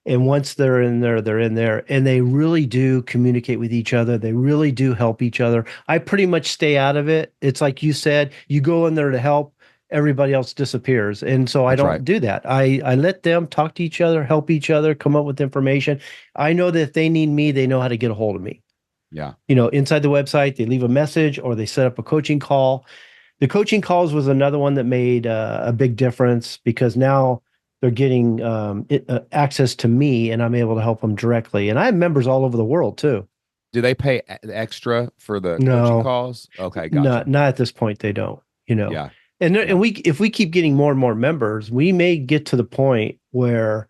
Speaker 1: And once they're in there, they're in there. And they really do communicate with each other. They really do help each other. I pretty much stay out of it. It's like you said, you go in there to help, everybody else disappears. And so I
Speaker 2: That's right.
Speaker 1: don't do that. I let them talk to each other, help each other, come up with information. I know that if they need me, they know how to get a hold of me.
Speaker 2: Yeah.
Speaker 1: Inside the website, they leave a message or they set up a coaching call. The coaching calls was another one that made a big difference because now they're getting access to me and I'm able to help them directly. And I have members all over the world too.
Speaker 2: Do they pay extra for the coaching
Speaker 1: No,
Speaker 2: calls? Okay, gotcha.
Speaker 1: not at this point. They don't.
Speaker 2: Yeah.
Speaker 1: And
Speaker 2: Yeah.
Speaker 1: if we keep getting more and more members, we may get to the point where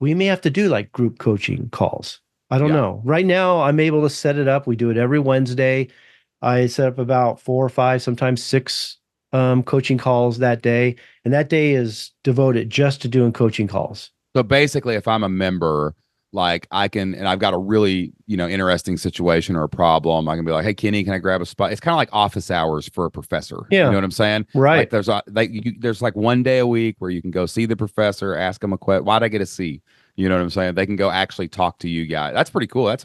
Speaker 1: we may have to do like group coaching calls. I don't
Speaker 2: Yeah.
Speaker 1: know. Right now, I'm able to set it up. We do it every Wednesday. I set up about 4 or 5, sometimes 6 coaching calls that day. And that day is devoted just to doing coaching calls.
Speaker 2: So basically, if I'm a member, like and I've got a really, interesting situation or a problem, I can be like, hey, Kenny, can I grab a spot? It's kind of like office hours for a professor. You
Speaker 1: Yeah,
Speaker 2: know what I'm saying? Like
Speaker 1: right.
Speaker 2: there's like one day a week where you can go see the professor, ask him a question. Why'd I get a C? You know what I'm saying? They can go actually talk to you guys. That's pretty cool. That's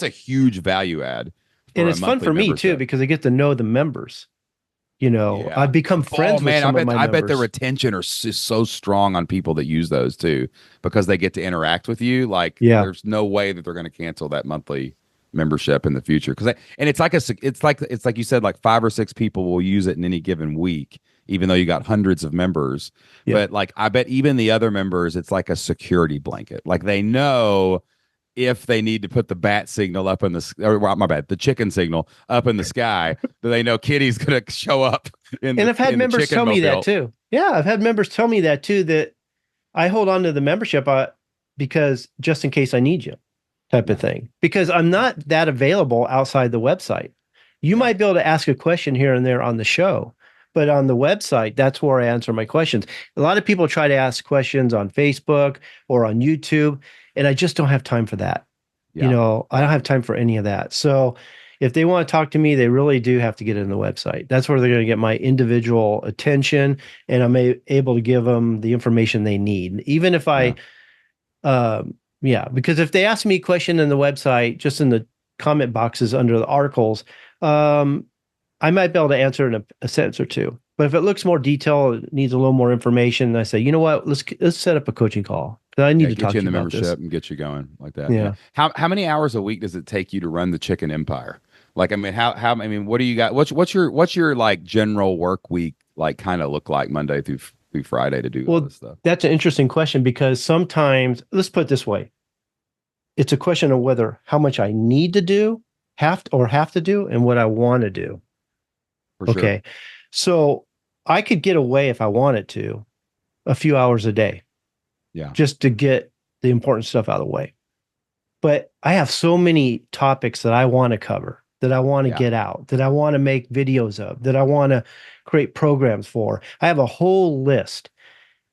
Speaker 2: a huge value add
Speaker 1: And
Speaker 2: for a
Speaker 1: it's fun
Speaker 2: monthly
Speaker 1: for me too,
Speaker 2: membership.
Speaker 1: because I get to know the members.
Speaker 2: Yeah.
Speaker 1: I've become
Speaker 2: Oh
Speaker 1: friends with
Speaker 2: man,
Speaker 1: some of my
Speaker 2: I bet the
Speaker 1: members.
Speaker 2: retention is so strong on people that use those too, because they get to interact with you. Like,
Speaker 1: Yeah.
Speaker 2: there's no way that they're going to cancel that monthly membership in the future. And it's like you said, like 5 or 6 people will use it in any given week, even though you got hundreds of members.
Speaker 1: Yeah.
Speaker 2: But like, I bet even the other members, it's like a security blanket. Like they know if they need to put the bat signal up in my bad, the chicken signal up in the sky, that they know Kitty's going to show up
Speaker 1: And I've had
Speaker 2: in the
Speaker 1: members
Speaker 2: chicken
Speaker 1: tell me that
Speaker 2: mobile.
Speaker 1: too. Yeah, I've had members tell me that too, that I hold on to the membership because just in case I need you type
Speaker 2: Yeah,
Speaker 1: of thing. Because I'm not that available outside the website. You
Speaker 2: yeah,
Speaker 1: might be able to ask a question here and there on the show, but on the website, that's where I answer my questions. A lot of people try to ask questions on Facebook or on YouTube, and I just don't have time for that.
Speaker 2: yeah,
Speaker 1: I don't
Speaker 2: yeah,
Speaker 1: have time for any of that. So if they want to talk to me, they really do have to get in the website. That's where they're going to get my individual attention, and able to give them the information they need. Even if
Speaker 2: Yeah.
Speaker 1: yeah, because if they ask me a question in the website, just in the comment boxes under the articles, um, I might be able to answer in a sentence or two. But if it looks more detailed, it needs a little more information, I say, you know what, let's set up a coaching call. I need
Speaker 2: Yeah,
Speaker 1: to
Speaker 2: get
Speaker 1: talk
Speaker 2: you
Speaker 1: to
Speaker 2: in
Speaker 1: you
Speaker 2: the
Speaker 1: about this.
Speaker 2: membership and get you going like that. Yeah.
Speaker 1: Yeah.
Speaker 2: How many hours a week does it take you to run the chicken empire? Like, I mean, I mean, what do you got? What's your like general work week like kind of look like Monday through Friday to do all
Speaker 1: Well,
Speaker 2: this stuff?
Speaker 1: that's an interesting question because sometimes, let's put it this way, it's a question of whether how much I need to do, have to do, and what I want to do.
Speaker 2: For sure.
Speaker 1: Okay. So I could get away if I wanted to a few hours a day
Speaker 2: Yeah.
Speaker 1: just to get the important stuff out of the way. But I have so many topics that I want to cover, that I want to
Speaker 2: Yeah.
Speaker 1: get out, that I want to make videos of, that I want to create programs for. I have a whole list.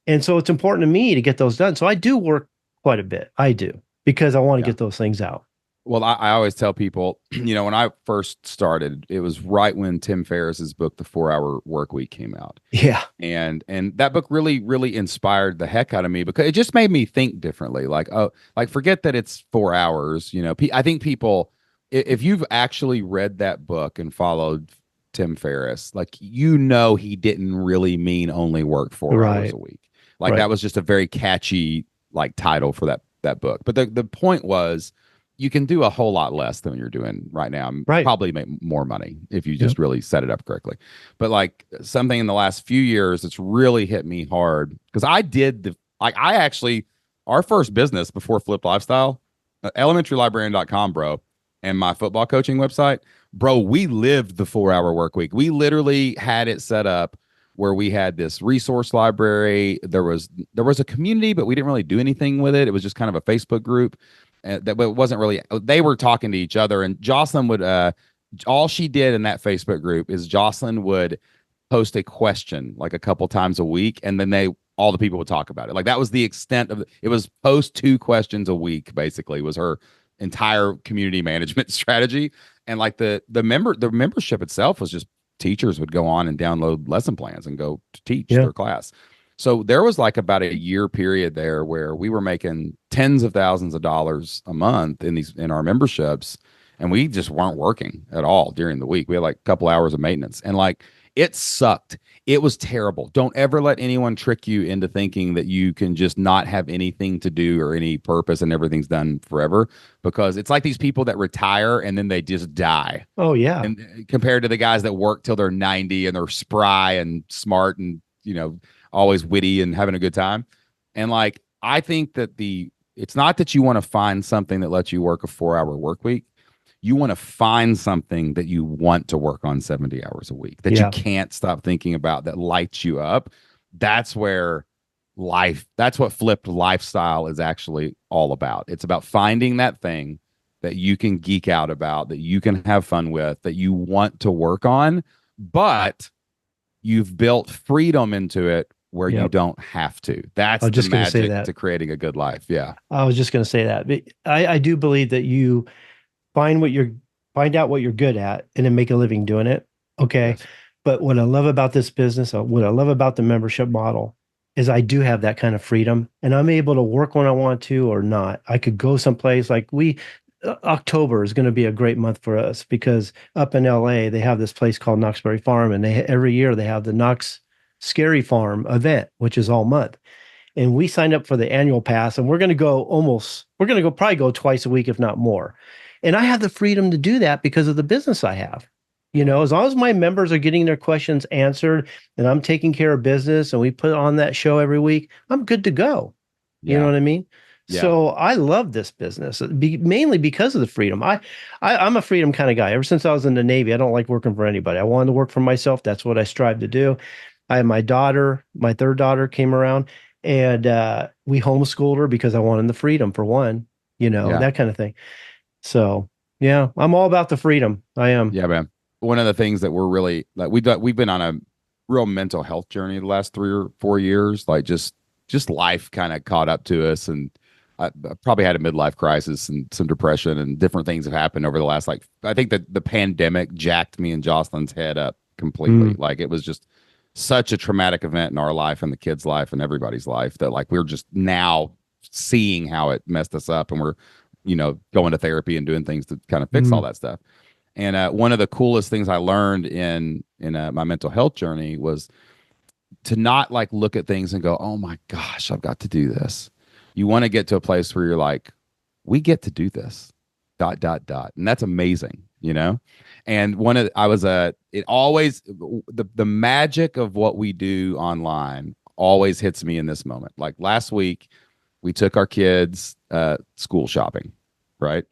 Speaker 1: And so it's important to me to get those done. So I do work quite a bit. I do because I want to
Speaker 2: Yeah.
Speaker 1: get those things out.
Speaker 2: Well, I always tell people, when I first started, it was right when Tim Ferriss's book, The 4 Hour Work Week, came out.
Speaker 1: Yeah.
Speaker 2: And that book really inspired the heck out of me because it just made me think differently. Like, oh, like forget that it's 4 hours. I think people, if you've actually read that book and followed Tim Ferriss, like he didn't really mean only work 4 hours
Speaker 1: Right.
Speaker 2: a week. Like
Speaker 1: Right.
Speaker 2: that was just a very catchy like title for that book. But the point was you can do a whole lot less than you're doing right now and
Speaker 1: Right.
Speaker 2: probably make more money if you
Speaker 1: Yep.
Speaker 2: just really set it up correctly. But like something in the last few years that's really hit me hard because I actually, our first business before Flip Lifestyle, elementarylibrarian.com, bro, and my football coaching website, bro, we lived the 4 hour work week. We literally had it set up where we had this resource library. There was a community, but we didn't really do anything with it. It was just kind of a Facebook group. But it wasn't really, they were talking to each other, and Jocelyn would all she did in that Facebook group is Jocelyn would post a question like a couple times a week, and then all the people would talk about it. Like that was the extent of it. Was post 2 questions a week, basically, was her entire community management strategy. And like the membership itself was just teachers would go on and download lesson plans and go to teach
Speaker 1: Yeah.
Speaker 2: their class. So there was like about a year period there where we were making tens of thousands of dollars a month in our memberships, and we just weren't working at all during the week. We had like a couple hours of maintenance, and like it sucked. It was terrible. Don't ever let anyone trick you into thinking that you can just not have anything to do or any purpose and everything's done forever, because it's like these people that retire and then they just die.
Speaker 1: Oh, yeah.
Speaker 2: And compared to the guys that work till they're 90 and they're spry and smart and always witty and having a good time. And like I think that it's not that you want to find something that lets you work a 4 hour work week. You want to find something that you want to work on 70 hours a week, that you
Speaker 1: Yeah.
Speaker 2: can't stop thinking about, that lights you up. That's that's what flipped lifestyle is actually all about. It's about finding that thing that you can geek out about, that you can have fun with, that you want to work on, but you've built freedom into it where you
Speaker 1: Yep.
Speaker 2: don't have to. That's
Speaker 1: I was
Speaker 2: the
Speaker 1: just going to say
Speaker 2: magic
Speaker 1: that.
Speaker 2: to creating a good life. Yeah.
Speaker 1: I was just going to say that. But I do believe that you find out what you're good at and then make a living doing it. Okay.
Speaker 2: Yes.
Speaker 1: But what I love about this business, what I love about the membership model is I do have that kind of freedom, and I'm able to work when I want to or not. I could go someplace like October is going to be a great month for us because up in LA, they have this place called Knox Berry Farm, and every year they have the Knox Scary Farm event, which is all month. And we signed up for the annual pass, and we're going to go probably go twice a week, if not more. And I have the freedom to do that because of the business I have. As long as my members are getting their questions answered and I'm taking care of business and we put on that show every week, I'm good to go. You know
Speaker 2: Yeah.
Speaker 1: what I mean?
Speaker 2: Yeah.
Speaker 1: So I love this business mainly because of the freedom. I'm a freedom kind of guy. Ever since I was in the Navy, I don't like working for anybody. I wanted to work for myself. That's what I strive to do. I had my third daughter came around, and we homeschooled her because I wanted the freedom for one,
Speaker 2: Yeah.
Speaker 1: that kind of thing. So yeah, I'm all about the freedom. I am.
Speaker 2: Yeah, man. One of the things that we're really like we've been on a real mental health journey the last 3 or 4 years. Like just life kind of caught up to us, and I probably had a midlife crisis and some depression and different things have happened over the last, like, I think that the pandemic jacked me and Jocelyn's head up completely.
Speaker 1: Mm,
Speaker 2: Like, it was just such a traumatic event in our life and the kids' life and everybody's life that, like, we're just now seeing how it messed us up, and we're, going to therapy and doing things to kind of fix all
Speaker 1: mm,
Speaker 2: that stuff. And one of the coolest things I learned in my mental health journey was to not like look at things and go, "Oh my gosh, I've got to do this." You want to get to a place where you're like, "We get to do this." Dot dot dot, and that's amazing, you know. And one of I was a it always the magic of what we do online always hits me in this moment. Like last week, we took our kids school shopping, right?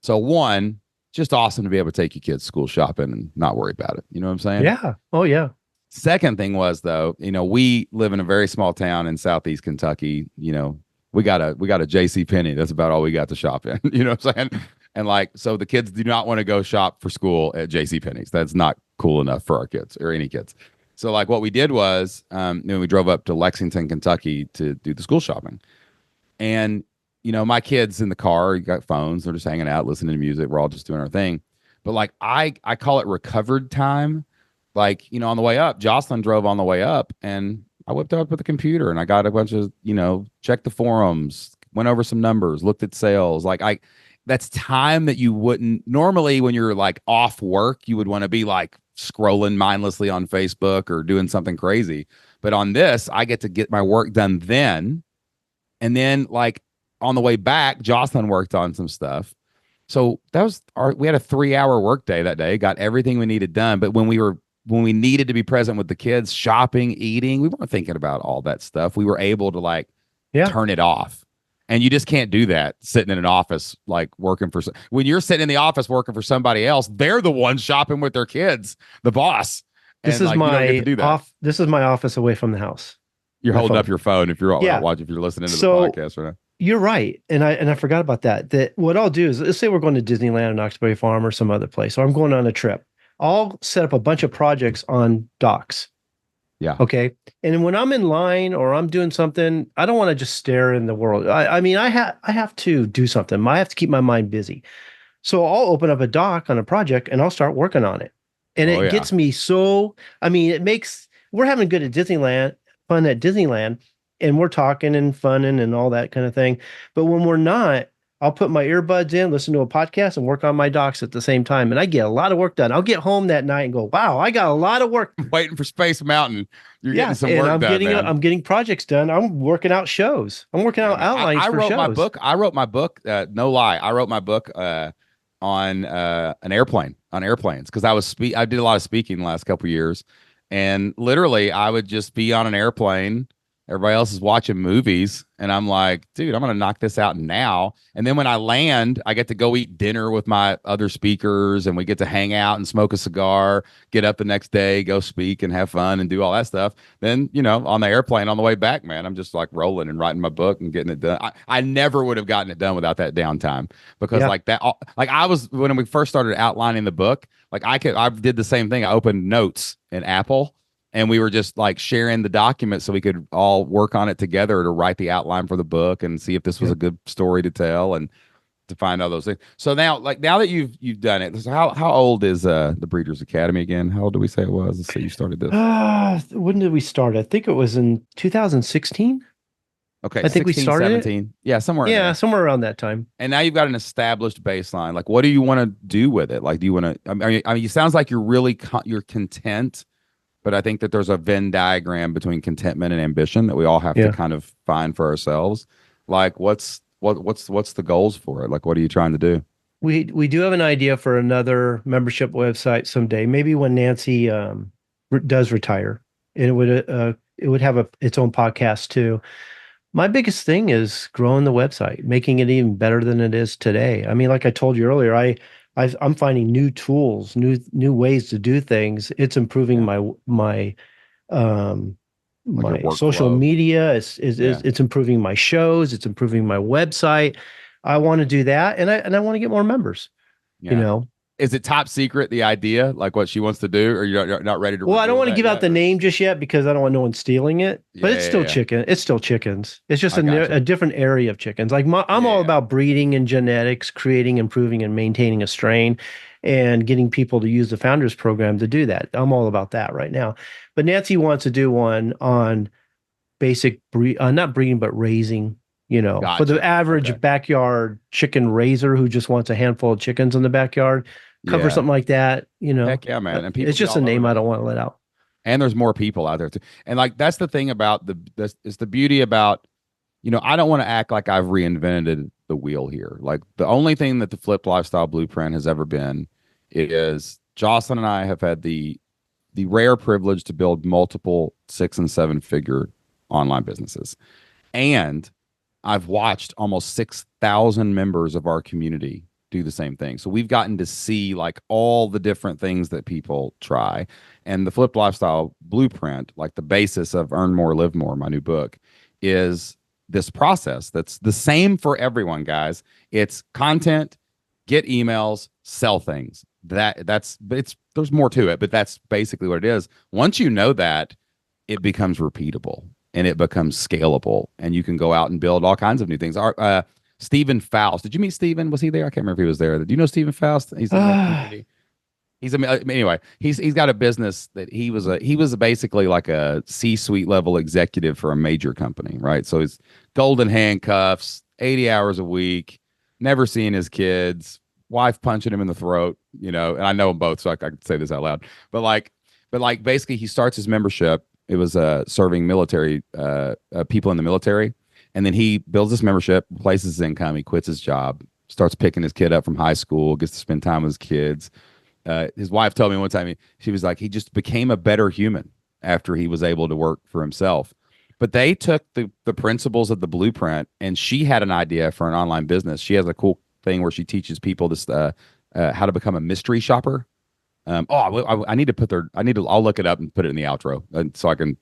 Speaker 2: So one, just awesome to be able to take your kids school shopping and not worry about it. You know what I'm saying?
Speaker 1: yeah. Oh, yeah.
Speaker 2: Second thing was though, we live in a very small town in southeast Kentucky. We got a J.C. Penney. That's about all we got to shop in. You know what I'm saying? And like, so the kids do not want to go shop for school at J.C. Penney's. That's not cool enough for our kids or any kids. So like, what we did was, we drove up to Lexington, Kentucky to do the school shopping. And my kids in the car, you got phones, they're just hanging out, listening to music. We're all just doing our thing. But like, I call it recovered time. Like, on the way up, Jocelyn drove on the way up, and I whipped up with the computer and I got a bunch of, checked the forums, went over some numbers, looked at sales. That's time that you wouldn't normally, when you're like off work, you would want to be like scrolling mindlessly on Facebook or doing something crazy. But on this, I get to get my work done then. And then like on the way back, Jocelyn worked on some stuff. So we had a 3-hour work day that day, got everything we needed done. But when we needed to be present with the kids, shopping, eating, we weren't thinking about all that stuff. We were able to like
Speaker 1: Yeah.
Speaker 2: turn it off. And you just can't do that sitting in an office, like working when you're sitting in the office working for somebody else, they're the ones shopping with their kids, the boss.
Speaker 1: This
Speaker 2: And
Speaker 1: is
Speaker 2: like, you don't get to
Speaker 1: my
Speaker 2: do that.
Speaker 1: this is my office away from the house.
Speaker 2: You're
Speaker 1: My
Speaker 2: holding up
Speaker 1: phone.
Speaker 2: your phone if you're
Speaker 1: Yeah.
Speaker 2: watching, if you're listening to the
Speaker 1: So
Speaker 2: podcast right now.
Speaker 1: you're right. And I forgot about that. That what I'll do is, let's say we're going to Disneyland or Knox Berry Farm or some other place, or I'm going on a trip. I'll set up a bunch of projects on docs.
Speaker 2: Yeah.
Speaker 1: Okay. And then when I'm in line or I'm doing something, I don't want to just stare in the world. I mean, I have to do something. I have to keep my mind busy. So I'll open up a doc on a project and I'll start working on it. And
Speaker 2: Oh
Speaker 1: it
Speaker 2: yeah.
Speaker 1: gets me so, I mean, we're having good at Disneyland, fun at Disneyland, and we're talking and funning and all that kind of thing. But when we're not, I'll put my earbuds in, listen to a podcast, and work on my docs at the same time. And I get a lot of work done. I'll get home that night and go, wow, I got a lot of work.
Speaker 2: Waiting for Space Mountain. You're getting
Speaker 1: Yeah.
Speaker 2: some
Speaker 1: And
Speaker 2: work done, man.
Speaker 1: I'm getting projects done. I'm working out shows. I'm working
Speaker 2: Yeah,
Speaker 1: out
Speaker 2: man.
Speaker 1: outlines
Speaker 2: I
Speaker 1: for
Speaker 2: wrote my
Speaker 1: shows.
Speaker 2: book. I wrote my book. No lie, I wrote my book on an airplane, on airplanes, because I did a lot of speaking the last couple of years, and literally I would just be on an airplane. Everybody else is watching movies, and I'm like, dude, I'm gonna knock this out now. And then when I land, I get to go eat dinner with my other speakers, and we get to hang out and smoke a cigar. Get up the next day, go speak and have fun and do all that stuff. Then on the airplane on the way back, man, I'm just like rolling and writing my book and getting it done. I never would have gotten it done without that downtime, because
Speaker 1: Yeah.
Speaker 2: like that, like I was when we first started outlining the book, like I did the same thing. I opened notes in Apple, and we were just like sharing the document so we could all work on it together to write the outline for the book and see if this was
Speaker 1: Yeah.
Speaker 2: a good story to tell and to find all those things. So now that you've done it, so how old is the Breeders Academy again? How old do we say it was? Let's say you started this.
Speaker 1: When did we start? I think it was in 2016.
Speaker 2: Okay,
Speaker 1: I think we
Speaker 2: 16,
Speaker 1: started it.
Speaker 2: 17. Yeah, somewhere in
Speaker 1: Yeah,
Speaker 2: there.
Speaker 1: somewhere around that time.
Speaker 2: And now you've got an established baseline. Like, what do you want to do with it? Like, do you want to? I mean, it sounds like you're really you're content, but I think that there's a Venn diagram between contentment and ambition that we all have to
Speaker 1: Yeah.
Speaker 2: kind of find for ourselves. Like, what's the goals for it? Like, what are you trying to do?
Speaker 1: We do have an idea for another membership website someday. Maybe when Nancy does retire, and it would have its own podcast too. My biggest thing is growing the website, making it even better than it is today. I mean, like I told you earlier, I'm finding new tools, new ways to do things. It's improving
Speaker 2: Yeah.
Speaker 1: um
Speaker 2: Like your
Speaker 1: my social
Speaker 2: workflow.
Speaker 1: media.
Speaker 2: Yeah.
Speaker 1: It's improving my shows. It's improving my website. I want to do that, and I want to get more members. You
Speaker 2: Yeah.
Speaker 1: know.
Speaker 2: is it top secret, the idea, like what she wants to do, or you're not ready to
Speaker 1: Well, I don't
Speaker 2: reveal
Speaker 1: want to
Speaker 2: that
Speaker 1: give out
Speaker 2: yet?
Speaker 1: the
Speaker 2: Or
Speaker 1: name just yet because I don't want no one stealing it. But
Speaker 2: yeah,
Speaker 1: it's
Speaker 2: yeah,
Speaker 1: still
Speaker 2: yeah.
Speaker 1: chicken. It's still chickens. It's just
Speaker 2: I got
Speaker 1: a
Speaker 2: you.
Speaker 1: different area of chickens. Like I'm
Speaker 2: Yeah,
Speaker 1: all
Speaker 2: yeah.
Speaker 1: about breeding and genetics, creating, improving, and maintaining a strain, and getting people to use the Founders Program to do that. I'm all about that right now. But Nancy wants to do one on basic not breeding, but raising. For the
Speaker 2: Gotcha. Okay.
Speaker 1: average backyard chicken raiser who just wants a handful of chickens in the backyard, cover
Speaker 2: Yeah.
Speaker 1: something like that.
Speaker 2: Heck yeah, man. And people
Speaker 1: It's
Speaker 2: be
Speaker 1: just a
Speaker 2: all over
Speaker 1: name I
Speaker 2: that.
Speaker 1: don't want to let out.
Speaker 2: And there's more people out there too. And like that's the thing about it's the beauty about, I don't want to act like I've reinvented the wheel here. Like the only thing that the flipped lifestyle blueprint has ever been is Jocelyn and I have had the rare privilege to build multiple 6 and 7 figure online businesses. And I've watched almost 6,000 members of our community do the same thing. So we've gotten to see like all the different things that people try. And the Flipped Lifestyle Blueprint, like the basis of Earn More, Live More, my new book, is this process that's the same for everyone, guys. It's content, get emails, sell things. There's more to it, but that's basically what it is. Once you know that, it becomes repeatable and it becomes scalable, and you can go out and build all kinds of new things. Stephen Faust, did you meet Stephen? Was he there? I can't remember if he was there. Do you know Stephen Faust? He's in the community. Anyway, he's got a business that he was basically like a C-suite level executive for a major company, right? So he's golden handcuffs, 80 hours a week, never seeing his kids, wife punching him in the throat, and I know them both, so I can say this out loud. But like basically he starts his membership. It was serving military people in the military, and then he builds this membership, replaces his income, he quits his job, starts picking his kid up from high school, gets to spend time with his kids. His wife told me one time she was like, he just became a better human after he was able to work for himself. But they took the principles of the blueprint, and she had an idea for an online business. She has a cool thing where she teaches people this how to become a mystery shopper. I need to I'll look it up and put it in the outro so I can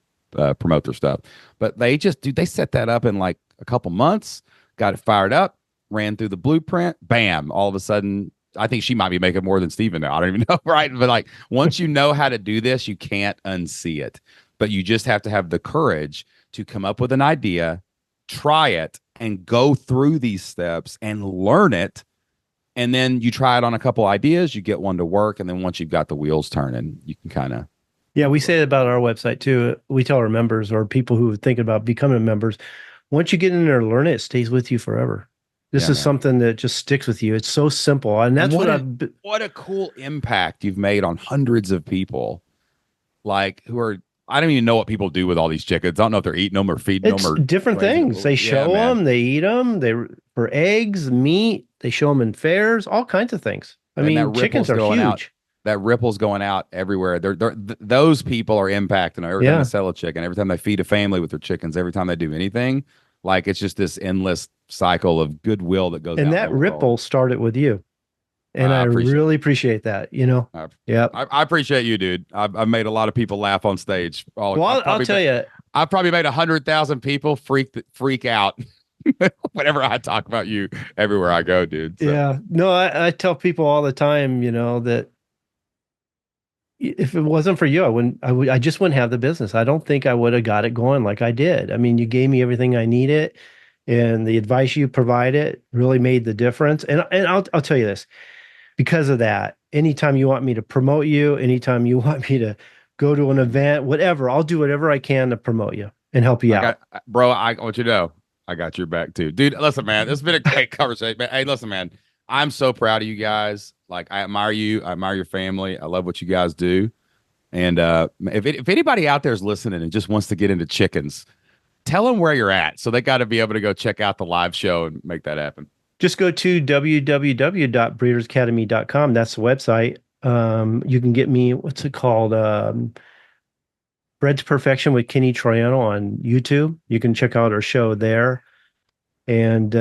Speaker 2: promote their stuff. But they set that up in like a couple months, got it fired up, ran through the blueprint, bam, all of a sudden I think she might be making more than Steven now. I don't even know, right? But like once you know how to do this, you can't unsee it. But you just have to have the courage to come up with an idea, try it, and go through these steps and learn it. And then you try it on a couple ideas, you get one to work, and then once you've got the wheels turning, you can kind of
Speaker 1: Yeah, we say that about our website too. We tell our members or people who are thinking about becoming members, once you get in there and learn it, it stays with you forever. This
Speaker 2: yeah,
Speaker 1: is
Speaker 2: man.
Speaker 1: something that just sticks with you. It's so simple. And
Speaker 2: And
Speaker 1: that's what
Speaker 2: what a
Speaker 1: I've
Speaker 2: what a cool impact you've made on hundreds of people, like who are I don't even know what people do with all these chickens. I don't know if they're eating them or feeding them
Speaker 1: it's
Speaker 2: or
Speaker 1: different
Speaker 2: raising
Speaker 1: things.
Speaker 2: them.
Speaker 1: They
Speaker 2: Yeah,
Speaker 1: show
Speaker 2: man.
Speaker 1: them, they eat them, for eggs, meat, they show them in fairs, all kinds of things. I
Speaker 2: And that
Speaker 1: mean, chickens
Speaker 2: ripple's
Speaker 1: are
Speaker 2: going out.
Speaker 1: huge.
Speaker 2: That ripple's going out everywhere. Those people are impacting every time they
Speaker 1: Yeah.
Speaker 2: sell a chicken, every time they feed a family with their chickens, every time they do anything. Like it's just this endless cycle of goodwill that goes
Speaker 1: And
Speaker 2: out in the
Speaker 1: that
Speaker 2: world.
Speaker 1: ripple started with you. And
Speaker 2: I
Speaker 1: I
Speaker 2: appreciate
Speaker 1: really
Speaker 2: it.
Speaker 1: appreciate that.
Speaker 2: I,
Speaker 1: Yep.
Speaker 2: I appreciate you, dude. I've made a lot of people laugh on stage. Oh,
Speaker 1: Well, I'll tell you,
Speaker 2: I've probably made 100,000 people freak out whenever I talk about you everywhere I go, dude. So
Speaker 1: yeah, no, I tell people all the time, that if it wasn't for you, I just wouldn't have the business. I don't think I would have got it going like I did. I mean, you gave me everything I needed, and the advice you provided really made the difference. And I'll tell you this, because of that, anytime you want me to promote you, anytime you want me to go to an event, whatever, I'll do whatever I can to promote you and help you out.
Speaker 2: bro, I want you to know, I got your back too, dude. Listen, man, this has been a great conversation. Man, hey, listen, man, I'm so proud of you guys. Like, I admire you. I admire your family. I love what you guys do. And if anybody out there is listening and just wants to get into chickens, tell them where you're at. So they got to be able to go check out the live show and make that happen.
Speaker 1: Just go to www.breedersacademy.com. That's the website. You can get me, what's it called? Bread to Perfection with Kenny Troiano on YouTube. You can check out our show there. And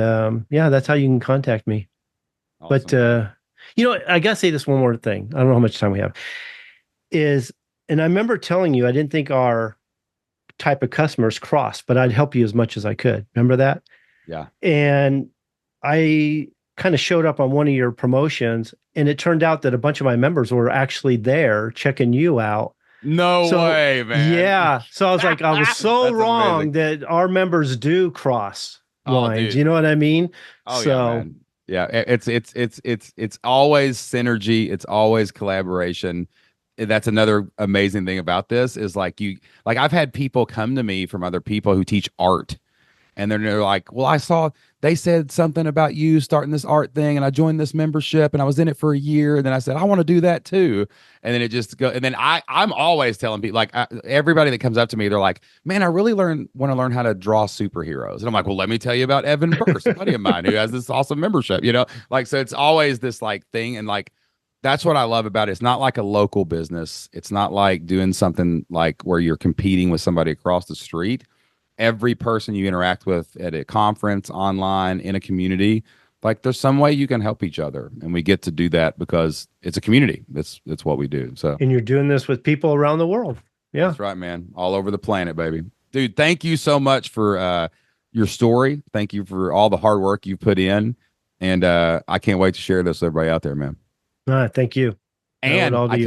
Speaker 1: yeah, that's how you can contact me. But
Speaker 2: Awesome, man.
Speaker 1: I gotta say this one more thing. I don't know how much time we have. And I remember telling you I didn't think our type of customers crossed, but I'd help you as much as I could. Remember that?
Speaker 2: Yeah.
Speaker 1: And I kind of showed up on one of your promotions, and it turned out that a bunch of my members were actually there checking you out.
Speaker 2: No
Speaker 1: So
Speaker 2: way, man.
Speaker 1: yeah, so I was like, I was so
Speaker 2: That's
Speaker 1: wrong
Speaker 2: amazing.
Speaker 1: that our members do cross
Speaker 2: Oh,
Speaker 1: lines.
Speaker 2: dude.
Speaker 1: You know what I mean?
Speaker 2: Oh yeah,
Speaker 1: So,
Speaker 2: man. Yeah, it's always synergy. It's always collaboration. That's another amazing thing about this is like I've had people come to me from other people who teach art, and they're like, well, I saw they said something about you starting this art thing, and I joined this membership, and I was in it for a year, and then I said I want to do that too, and then it just go, and then I'm always telling people like everybody that comes up to me, they're like, man, I really want to learn how to draw superheroes, and I'm like, well, let me tell you about Evan Burst, a buddy of mine who has this awesome membership, like so it's always this like thing, and like that's what I love about it. It's not like a local business. It's not like doing something like where you're competing with somebody across the street. Every person you interact with at a conference, online, in a community, like there's some way you can help each other, and we get to do that because it's a community. It's what we do. So
Speaker 1: and you're doing this with people around the world. Yeah.
Speaker 2: that's right, man. All over the planet, baby. Dude, thank you so much for your story. Thank you for all the hard work you put in, and I can't wait to share this with everybody out there, man.
Speaker 1: Thank you.
Speaker 2: And
Speaker 1: All to you.
Speaker 2: I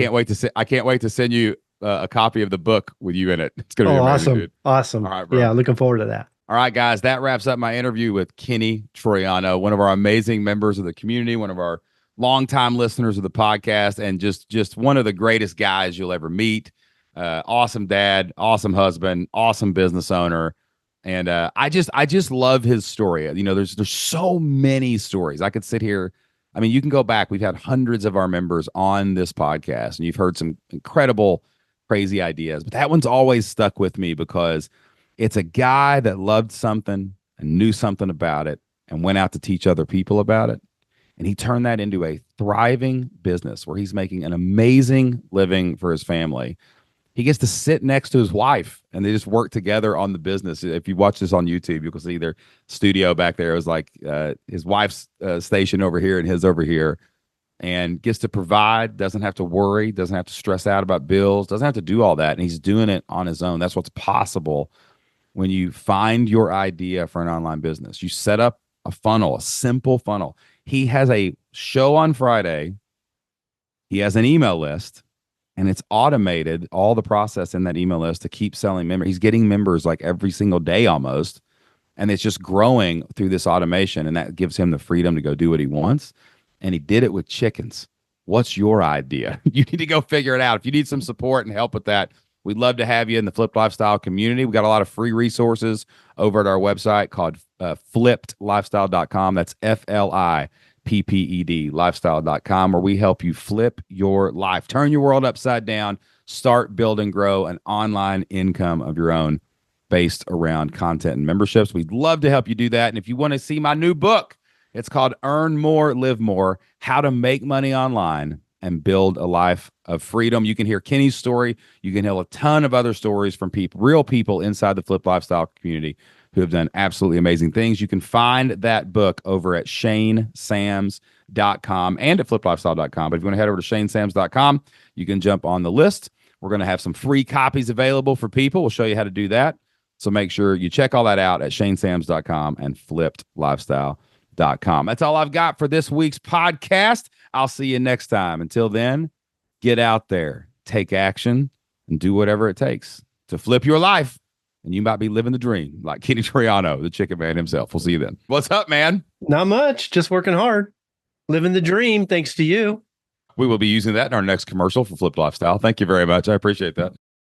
Speaker 2: can't wait to send you a copy of the book with you in it. It's gonna be
Speaker 1: Oh,
Speaker 2: amazing,
Speaker 1: awesome.
Speaker 2: dude.
Speaker 1: Awesome.
Speaker 2: All right, bro.
Speaker 1: Yeah, looking forward to that.
Speaker 2: All right, guys, that wraps up my interview with Kenny Troiano, one of our amazing members of the community, one of our longtime listeners of the podcast, and just one of the greatest guys you'll ever meet. Awesome dad, awesome husband, awesome business owner, and I just love his story. There's so many stories. I could sit here. I mean, you can go back. We've had hundreds of our members on this podcast, and you've heard some incredible, crazy ideas. But that one's always stuck with me because it's a guy that loved something and knew something about it and went out to teach other people about it. And he turned that into a thriving business where he's making an amazing living for his family. He gets to sit next to his wife and they just work together on the business. If you watch this on YouTube, you can see their studio back there. It was like his wife's station over here and his over here, and gets to provide, doesn't have to worry, doesn't have to stress out about bills, doesn't have to do all that. And he's doing it on his own. That's what's possible when you find your idea for an online business. You set up a funnel, a simple funnel. He has a show on Friday. He has an email list, and it's automated all the process in that email list to keep selling members. He's getting members like every single day almost, and it's just growing through this automation, and that gives him the freedom to go do what he wants. And he did it with chickens. What's your idea? You need to go figure it out. If you need some support and help with that, we'd love to have you in the Flipped Lifestyle community. We got a lot of free resources over at our website called flippedlifestyle.com. That's FLIPPED lifestyle.com, where we help you flip your life, turn your world upside down, start, build, and grow an online income of your own based around content and memberships. We'd love to help you do that. And if you want to see my new book, it's called Earn More, Live More: How to Make Money Online and Build a Life of Freedom. You can hear Kenny's story. You can hear a ton of other stories from people, real people inside the Flip Lifestyle community who have done absolutely amazing things. You can find that book over at shanesams.com and at fliplifestyle.com. But if you want to head over to shanesams.com, you can jump on the list. We're going to have some free copies available for people. We'll show you how to do that. So make sure you check all that out at shanesams.com and flippedlifestyle.com. That's all I've got for this week's podcast. I'll see you next time. Until then, get out there, take action, and do whatever it takes to flip your life. And you might be living the dream like Kenny Troiano, the chicken man himself. We'll see you then. What's up, man?
Speaker 1: Not much, just working hard, living the dream, thanks to you.
Speaker 2: We will be using that in our next commercial for Flip Lifestyle. Thank you very much. I appreciate that.